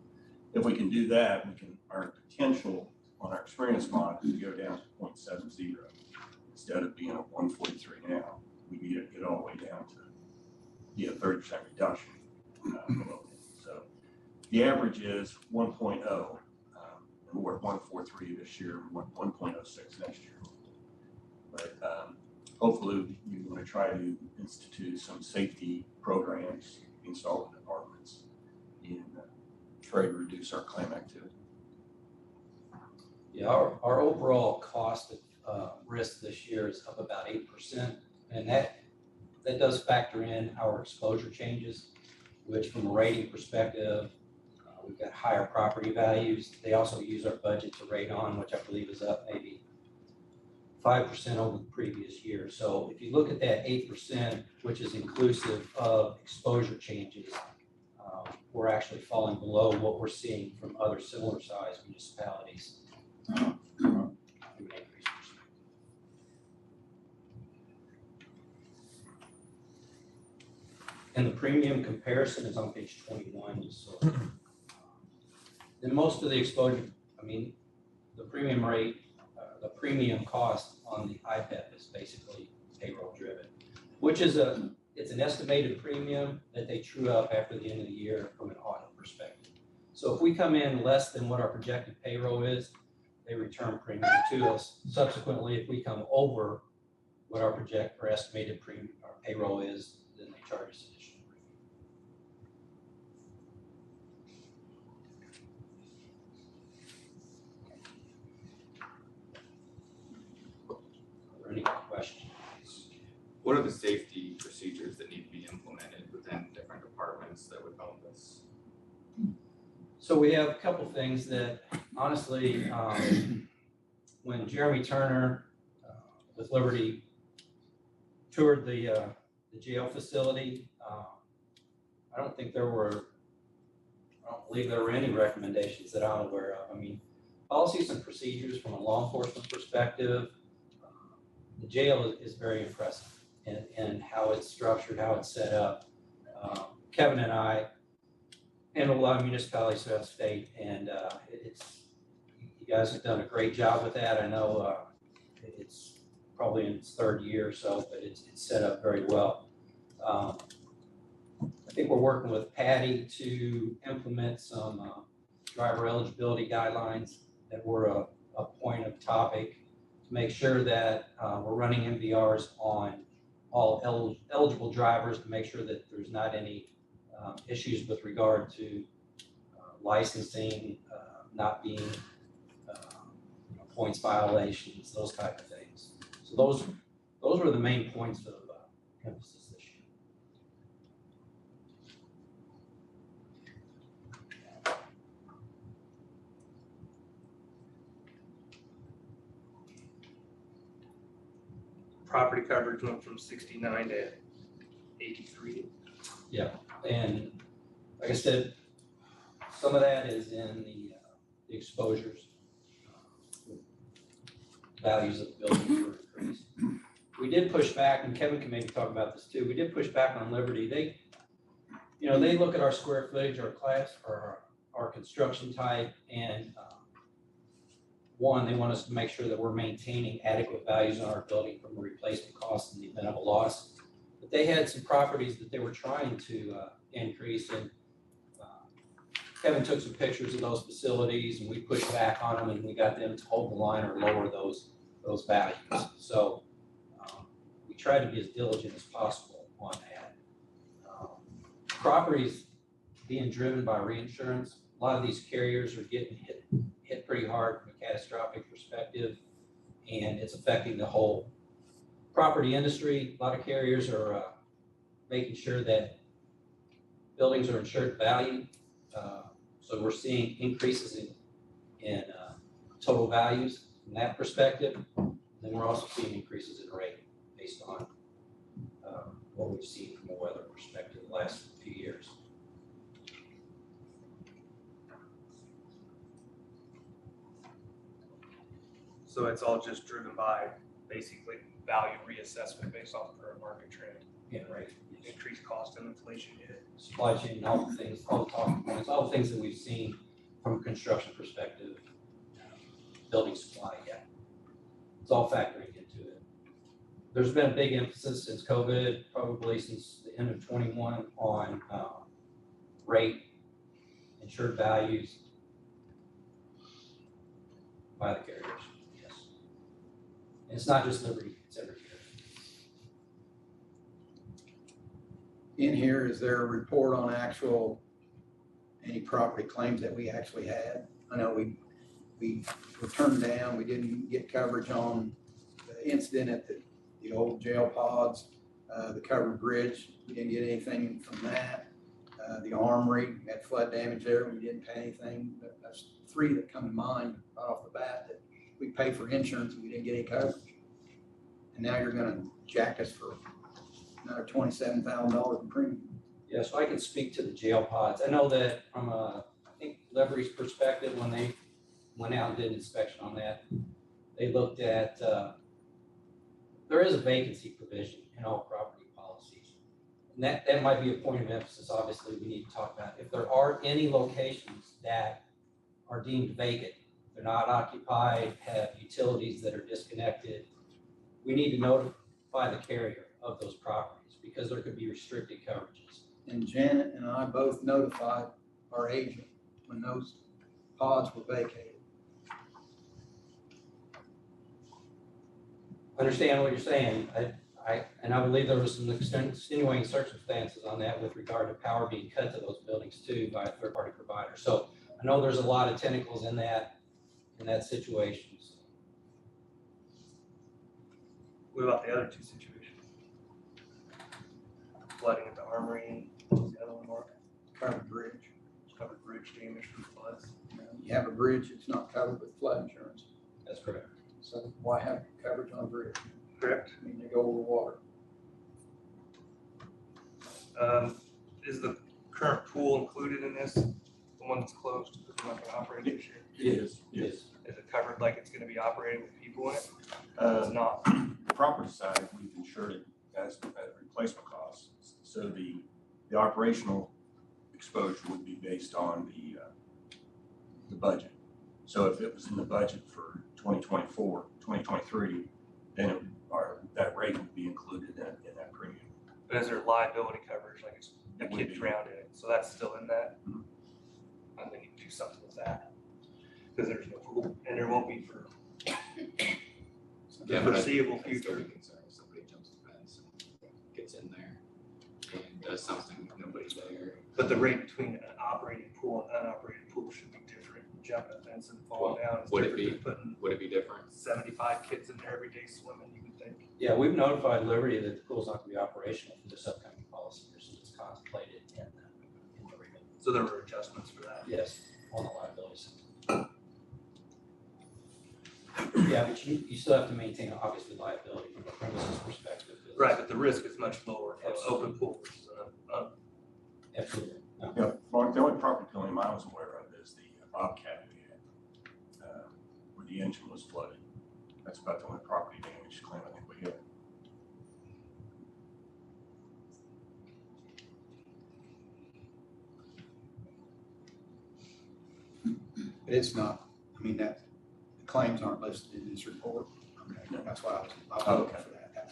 If we can do that, we can earn potential on our experience mod to go down to 0.70 instead of being at 143 now. We can get all the way down to be a 30% reduction below it. So the average is 1.0. And we're at 143 this year, 1.06 next year. But hopefully we want to try to institute some safety programs installed in departments and try to reduce our claim activity.
Yeah, our overall cost of risk this year is up about 8%, and that does factor in our exposure changes, which from a rating perspective, we've got higher property values. They also use our budget to rate on, which I believe is up maybe 5% over the previous year. So if you look at that 8%, which is inclusive of exposure changes, we're actually falling below what we're seeing from other similar sized municipalities. And the premium comparison is on page 21. So, and most of the exposure, I mean, the premium premium rate, the premium cost on the IPEP is basically payroll driven, which is it's an estimated premium that they true up after the end of the year from an audit perspective. So if we come in less than what our projected payroll is, they return premium to us. Subsequently, if we come over what our estimated premium, our payroll is, then they charge us additional premium. Are there any questions?
What are the safety procedures that need to be implemented within different departments that would help us?
So we have a couple things that honestly, when Jeremy Turner with Liberty toured the jail facility, I don't believe there were any recommendations that I'm aware of. I mean, policies and procedures from a law enforcement perspective, the jail is very impressive in how it's structured, how it's set up. Kevin and I handle a lot of municipalities throughout the state, and you guys have done a great job with that. I know it's probably in its third year or so, but it's set up very well. I think we're working with Patty to implement some driver eligibility guidelines that were a point of topic to make sure that we're running MVRs on all eligible drivers to make sure that there's not any issues with regard to licensing, not being points violations, those type of things. So those were the main points of emphasis this year.
Property coverage went from 69 to 83.
Yeah, and like I said, some of that is in the exposures. Values of the buildings were increased. We did push back, and Kevin can maybe talk about this too. We did push back on Liberty. They look at our square footage, our class, or our construction type, and one, they want us to make sure that we're maintaining adequate values on our building from a replacement cost in the event of a loss. But they had some properties that they were trying to increase, and Kevin took some pictures of those facilities, and we pushed back on them, and we got them to hold the line or lower those values. So we tried to be as diligent as possible on that. Properties being driven by reinsurance, a lot of these carriers are getting hit pretty hard from a catastrophic perspective, and it's affecting the whole property industry. A lot of carriers are making sure that buildings are insured value. So we're seeing increases in total values from that perspective. And then we're also seeing increases in rate based on what we've seen from a weather perspective the last few years.
So it's all just driven by basically value reassessment based off current market trend.
Yeah, right.
Increased cost and inflation hit.
Supply chain, all the things, all the talking points, all the things that we've seen from a construction perspective, building supply, yeah. It's all factoring into it. There's been a big emphasis since COVID, probably since the end of 21, on rate, insured values by the carriers, yes. And it's not just Liberty, it's every carrier.
In here, is there a report on any property claims that we actually had? I know we were turned down, we didn't get coverage on the incident at the old jail pods, the covered bridge, we didn't get anything from that. The armory had flood damage there, we didn't pay anything. That's three that come to mind right off the bat that we pay for insurance and we didn't get any coverage. And now you're gonna jack us for another $27,000 in premium.
Yeah, so I can speak to the jail pods. I know that from I think Liberty's perspective, when they went out and did an inspection on that, they looked at, there is a vacancy provision in all property policies. And that might be a point of emphasis, obviously, we need to talk about. If there are any locations that are deemed vacant, they're not occupied, have utilities that are disconnected, we need to notify the carrier of those properties because there could be restricted coverages.
And Janet and I both notified our agent when those pods were vacated.
Understand what you're saying. And I believe there was some extenuating circumstances on that with regard to power being cut to those buildings too by a third-party provider. So I know there's a lot of tentacles in that situation. So.
What about the other two situations? Flooding at the Armory, what was the other one, Mark?
Covered bridge.
Covered bridge damage from floods.
You have a bridge, it's not covered with flood insurance.
That's correct.
So why have coverage on a bridge?
Correct.
I mean, they go over water.
Is the current pool included in this? The one that's closed, because we're not gonna operate it this year?
It is, yes.
Is it covered like it's gonna be operating with people in it? It's
Uh,
not.
The property side, we've insured it as replacement costs. So the operational exposure would be based on the budget. So if it was in the budget for 2024, 2023, then that rate would be included in that premium.
But is there liability coverage, like it's a
It would
kid
be.
drowned in it, so that's still in that?
Mhm.
I think you can do something with that. Because there's no pool, and there won't be for the foreseeable future.
Concern if somebody jumps the fence and gets in there and does something, nobody's there.
But the rate between an operating pool and unoperated pool should be different. Jumping a fence and falling down is
Would it
different
be?
than putting
Would it be different?
75 kids in there every day swimming, you would think.
Yeah, we've notified Liberty that the pool's not gonna be operational for this upcoming policy year, since it's contemplated in the agreement.
So there were adjustments for that.
Yes, on the liabilities. Yeah, but you still have to maintain obviously liability from a premises perspective.
Right, but the risk is much lower for an
Absolutely.
open pool versus an
Absolutely. No.
Yeah, Mark, the only property claim I was aware of is the Bobcat we had, where the engine was flooded. That's about the only property damage claim I think we had.
But it's not, I mean, the claims aren't listed in this report. Okay, that's why I was looking for that.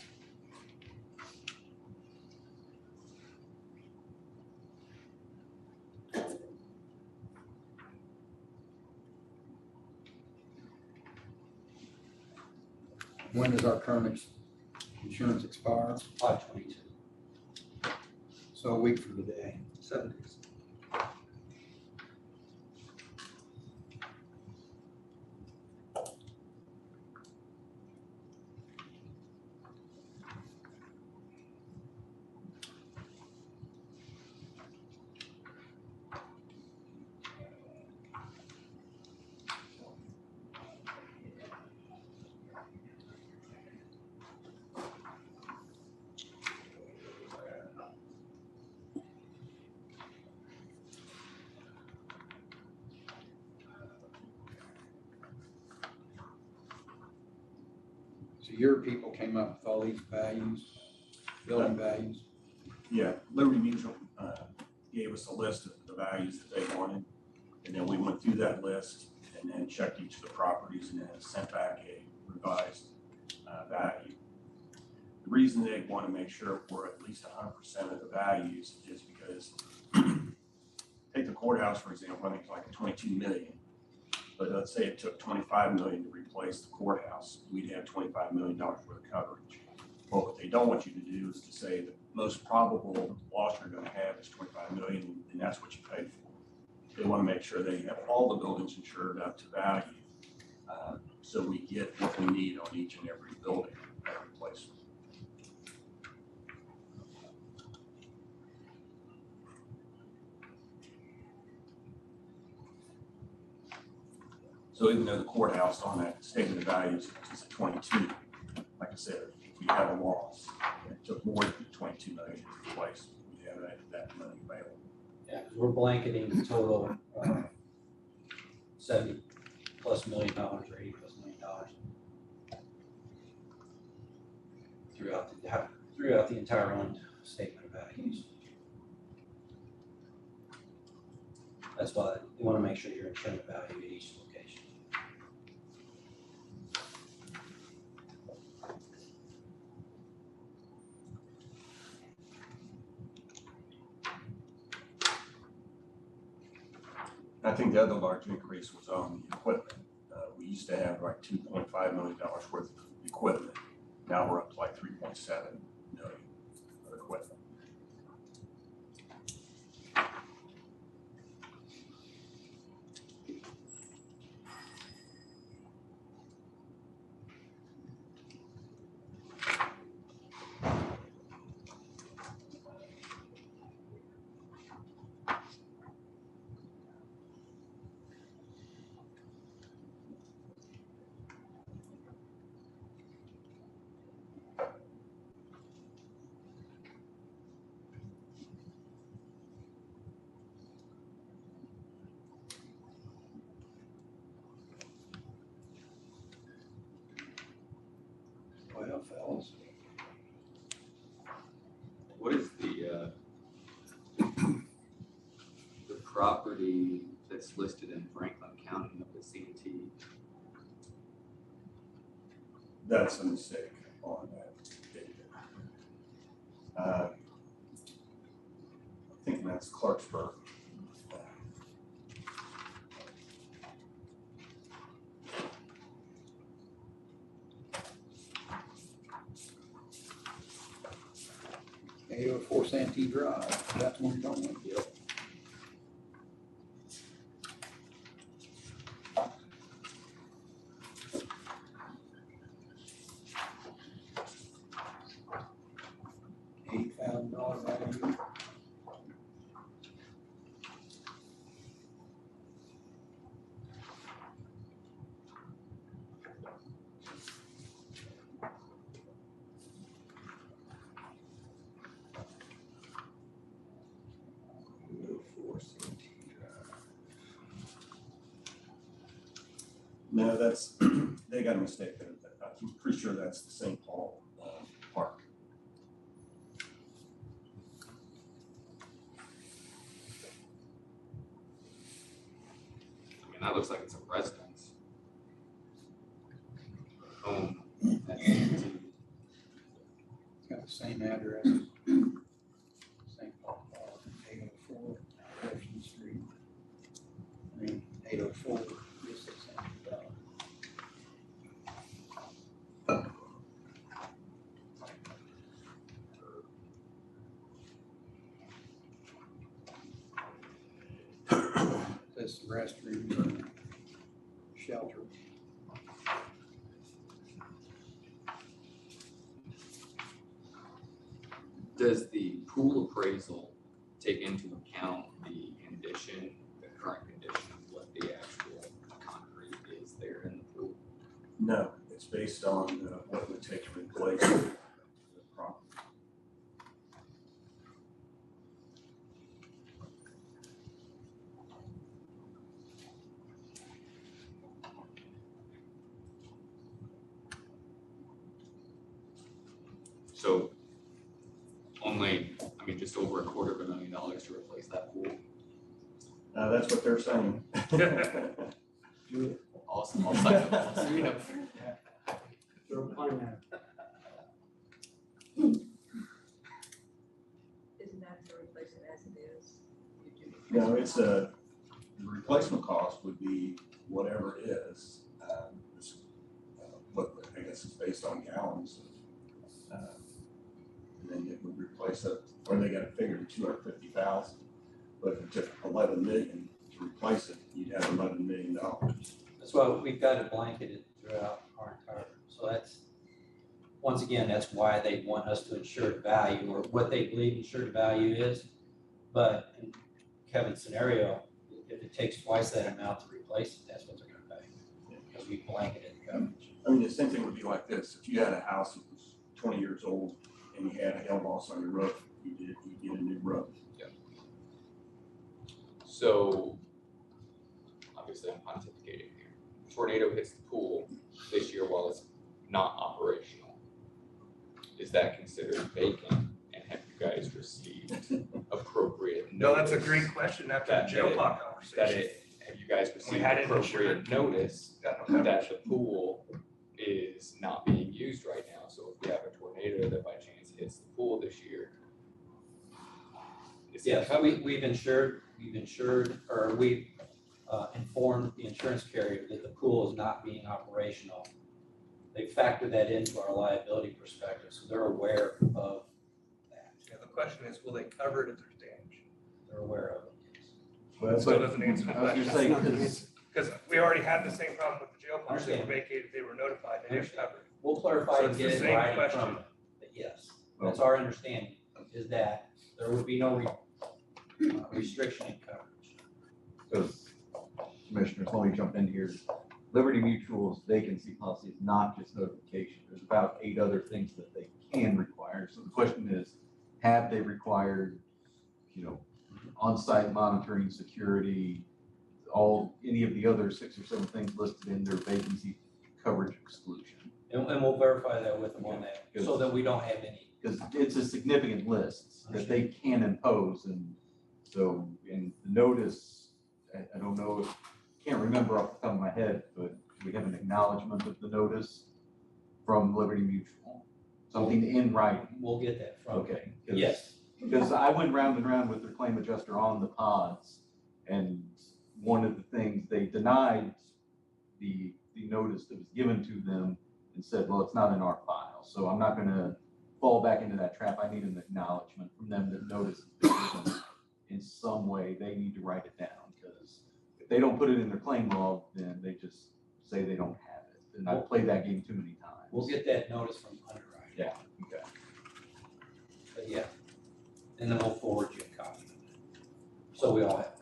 When does our current insurance expire?
5/22.
So a week from today.
7 days.
So your people came up with all these values, building values.
Yeah, Liberty Mutual gave us a list of the values that they wanted. And then we went through that list and then checked each of the properties and then sent back a revised value. The reason they want to make sure we're at least 100% of the values is because take the courthouse, for example, I think it's like 22 million. But let's say it took 25 million to replace the courthouse, we'd have $25 million worth of coverage. Well, what they don't want you to do is to say the most probable loss you're gonna have is 25 million, and that's what you paid for. They wanna make sure they have all the buildings insured up to value, so we get what we need on each and every building at replacement. So even though the courthouse on that statement of values is at 22, like I said, if we have a loss, and it took more than 22 million to replace, we have that money available.
Yeah, 'cause we're blanketing the total $70+ million or $80+ million throughout the entire owned statement of values. That's why you want to make sure you're insuring the value at each location.
I think the other large increase was on the equipment. We used to have like $2.5 million worth of equipment. Now we're up to like 3.7 million of equipment.
Well, fellas,
What is the property that's listed in Franklin County of the CT?
That's a mistake on that data. I think that's Clarksburg.
$804 Santee Drive, that's one you're talking about?
Yep.
$80,000 value.
No, that's, they got a mistake there. I'm pretty sure that's the St. Paul Park.
I mean, that looks like it's a residence. Home. That's CT.
It's got the same address. St. Paul Park, 804 Jefferson Street. I mean, 804, this is Santee Drive. That's the restroom and shelter.
Does the pool appraisal take into account the condition, the current condition of what the actual concrete is there in the pool?
No, it's based on what would take to replace the property.
So only, I mean, just over $250,000 to replace that pool.
That's what they're saying.
Awesome. I'll sign up. I'll sign up.
Isn't that to replace it as it is? You do-
No, it's the replacement cost would be whatever it is. It's, what I guess it's based on gallons. And then it would replace it, or they got it figured at 250,000. But if it took 11 million to replace it, you'd have $11 million.
That's why we've got it blanketed throughout our entire, so that's, once again, that's why they want us to ensure the value or what they believe insured value is. But in Kevin's scenario, if it takes twice that amount to replace it, that's what they're gonna pay. Because we blanketed the coverage.
I mean, the same thing would be like this. If you had a house that was 20 years old and you had a hail loss on your roof, you get a new roof.
So obviously I'm pontificating here. Tornado hits the pool this year while it's not operational. Is that considered vacant? And have you guys received appropriate notice?
No, that's a great question after the jail talk conversation.
Have you guys received
had it
appropriate
insured.
notice
Got no
that the pool is not being used right now? So if we have a tornado that by chance hits the pool this year, is it
Yes,
covered?
we've insured, or we've informed the insurance carrier that the pool is not being operational. They factor that into our liability perspective, so they're aware of that.
Yeah, the question is, will they cover it if there's damage?
They're aware of it, yes.
But it still doesn't answer the
I was
question.
just saying,
Because we already had the same problem with the jail policy, they were vacated, they were notified, they didn't cover it.
We'll clarify
So
and
it's
get
the
it
same
right
question.
from them, but yes, that's our understanding, is that there would be no restriction in coverage.
because Commissioners, let me jump in here. Liberty Mutual's vacancy policy is not just notification. There's about 8 other things that they can require. So the question is, have they required, on-site monitoring, security, any of the other 6 or 7 things listed in their vacancy coverage exclusion?
And we'll verify that with them on that, so that we don't have any.
Because it's a significant list that they can impose, and so in the notice, I don't know, can't remember off the top of my head, but we have an acknowledgement of the notice from Liberty Mutual, something in writing.
We'll get that from.
Okay.
Yes.
Because I went round and round with their claim adjuster on the pods, and one of the things, they denied the notice that was given to them and said, well, it's not in our file. So I'm not gonna fall back into that trap. I need an acknowledgement from them that notice has been given in some way. They need to write it down, because if they don't put it in their claim log, then they just say they don't have it. And I've played that game too many times.
We'll get that notice from underwriting.
Yeah, okay.
But yeah, and then we'll forward you a copy of it. So we all have a copy.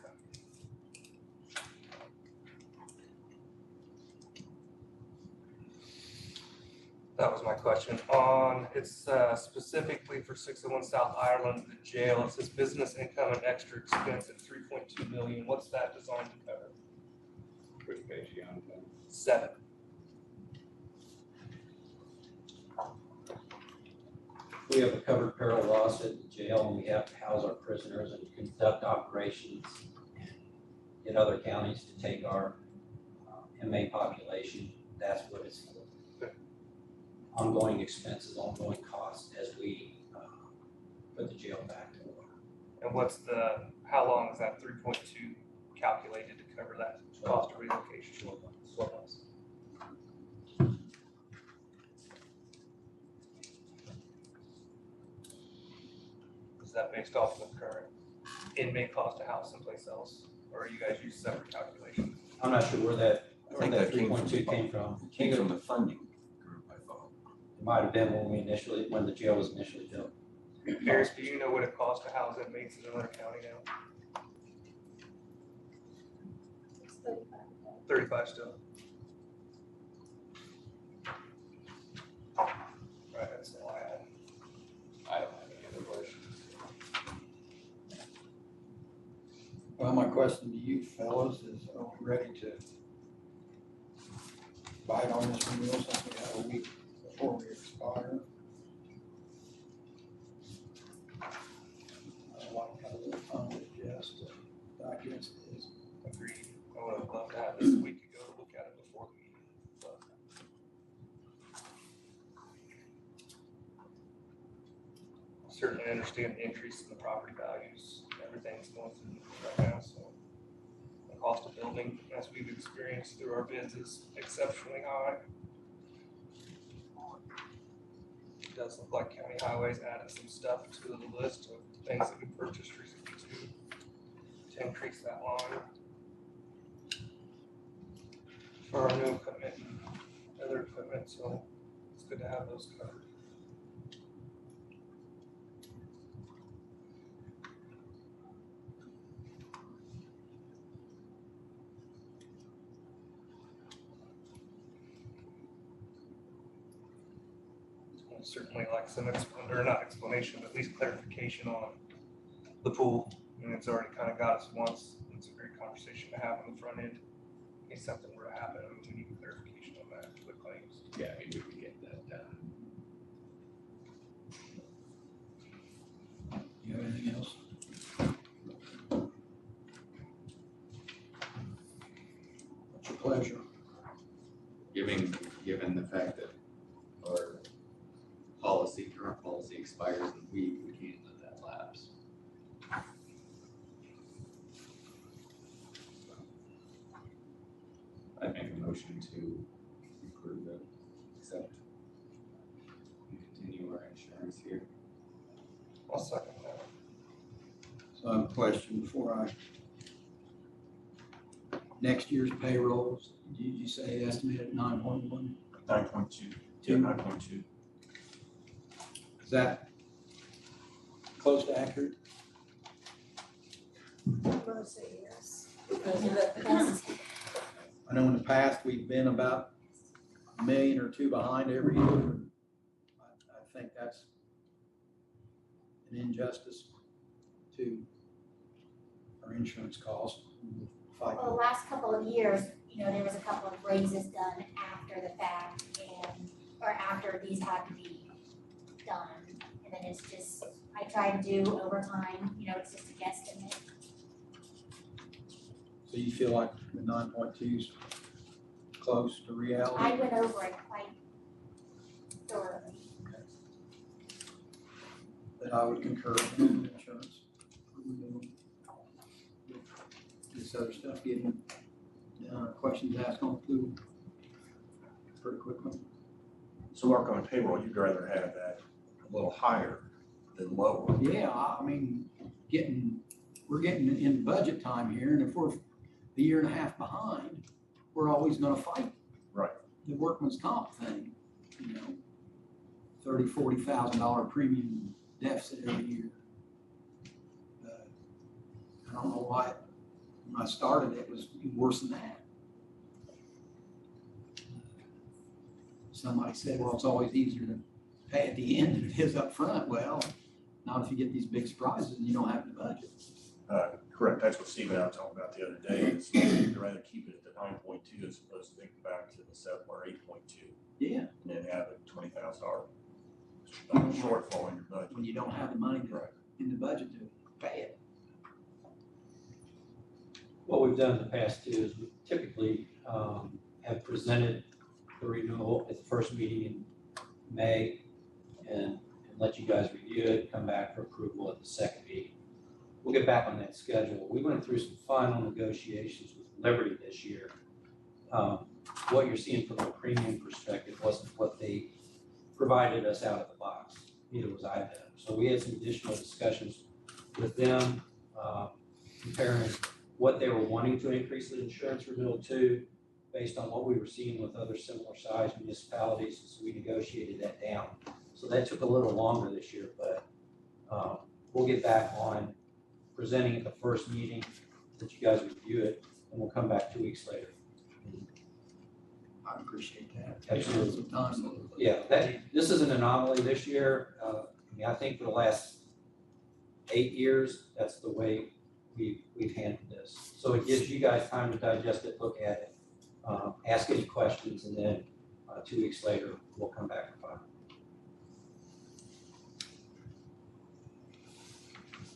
That was my question. It's specifically for 601 South Ireland, the jail. It says business income and extra expense at 3.2 million. What's that designed to cover?
Which page you on?
7.
We have a covered peril loss at the jail, and we have to house our prisoners and conduct operations in other counties to take our inmate population. That's what it's for. Ongoing expenses, ongoing costs as we put the jail back to order.
And how long is that 3.2 calculated to cover that cost of relocation? 12 months. Is that based off of the current inmate cost to house someplace else, or you guys use separate calculations?
I'm not sure where that
I think that came
3.2 came from.
It came from the funding group, I thought.
It might have been when the jail was initially built.
Paris, do you know what it costs to house inmates in Miller County now?
It's 35.
35 still. Right, that's all I had.
I don't have any other questions.
Well, my question to you fellows is, are we ready to bite on this renewal since we have a week before we expire? I'd like to have a little time to adjust to digest this.
Agreed. I would have loved to have this a week ago to look at it before the meeting. But certainly understand the increase in the property values. Everything's going through right now, so the cost of building, as we've experienced through our bids, is exceptionally high. It does look like County Highways added some stuff to the list of things that we purchased recently to increase that line for our new equipment and other equipment, so it's good to have those covered. I'd certainly like some not explanation, but at least clarification on the pool. I mean, it's already kind of got us once. It's a great conversation to have on the front end. In case something were to happen, we need clarification on that for the claims.
Yeah, maybe we can get that done.
You have anything else? What's your pleasure?
Given the fact that our current policy expires in a week, we can't let that lapse. to approve it, accept. Continue our insurance here.
I'll second that.
So I have a question before next year's payrolls, did you say estimated 9.1?
9.2. Yeah, 9.2.
Is that close to accurate?
I'm gonna say yes, because of that.
I know in the past, we've been about $1 million or $2 million behind every year. I think that's an injustice to our insurance costs. Fight.
Well, the last couple of years, there was a couple of raises done after the fact or after these had to be done. And then it's just, I try to do over time, it's just a guesstimate.
So you feel like the 9.2 is close to reality?
I went over it quite thoroughly.
That I would concur with insurance. This other stuff getting, questions asked on through pretty quickly.
So Mark, on payroll, you'd rather have that a little higher than lower.
Yeah, I mean, we're getting in budget time here, and if we're a year and a half behind, we're always gonna fight.
Right.
The workman's comp thing, $30,000-$40,000 premium deficit every year. I don't know why, when I started, it was worse than that. Somebody said, well, it's always easier to pay at the end than it is up front. Well, not if you get these big surprises and you don't have the budget.
Correct, that's what Steve and I were talking about the other day, is you'd rather keep it at the 9.2 as opposed to think back to the 7 or 8.2.
Yeah.
And then have a $20,000 shortfall in your budget.
When you don't have the money in the budget to pay it.
What we've done in the past too is we typically have presented the renewal at the first meeting in May and let you guys review it, come back for approval at the second meeting. We'll get back on that schedule. We went through some final negotiations with Liberty this year. What you're seeing from a premium perspective wasn't what they provided us out of the box. Neither was I them. So we had some additional discussions with them, comparing what they were wanting to increase the insurance renewal to based on what we were seeing with other similar sized municipalities. So we negotiated that down. So that took a little longer this year, but we'll get back on presenting at the first meeting, that you guys review it, and we'll come back 2 weeks later.
I appreciate that.
Absolutely.
Some time.
Yeah, this is an anomaly this year. I think for the last 8 years, that's the way we've handled this. So it gives you guys time to digest it, look at it, ask any questions, and then 2 weeks later, we'll come back and file.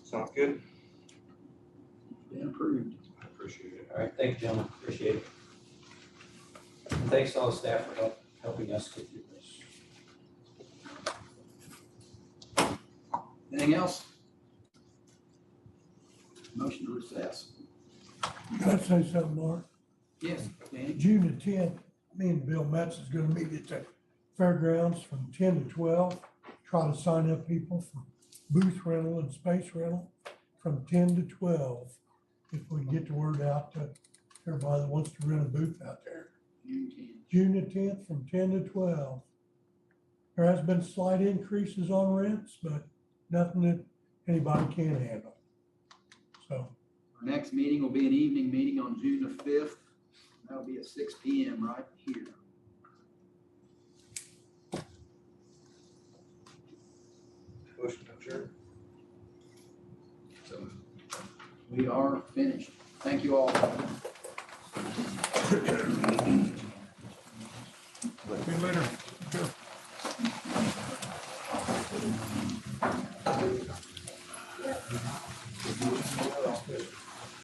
Sounds good.
Been approved.
I appreciate it.
All right, thank you, gentlemen, appreciate it. And thanks to all the staff for helping us get through this.
Anything else? Motion to recess.
Can I say something, Mark?
Yes, Danny.
June the 10th, me and Bill Metz is gonna meet at the fairgrounds from 10 to 12. Try to sign up people for booth rental and space rental from 10 to 12. If we can get the word out to everybody that wants to rent a booth out there. June the 10th from 10 to 12. There has been slight increases on rents, but nothing that anybody can handle. So.
Our next meeting will be an evening meeting on June the 5th. That'll be at 6 p.m. right here.
Motion to adjourn.
So
We are finished. Thank you all.
See you later. Sure.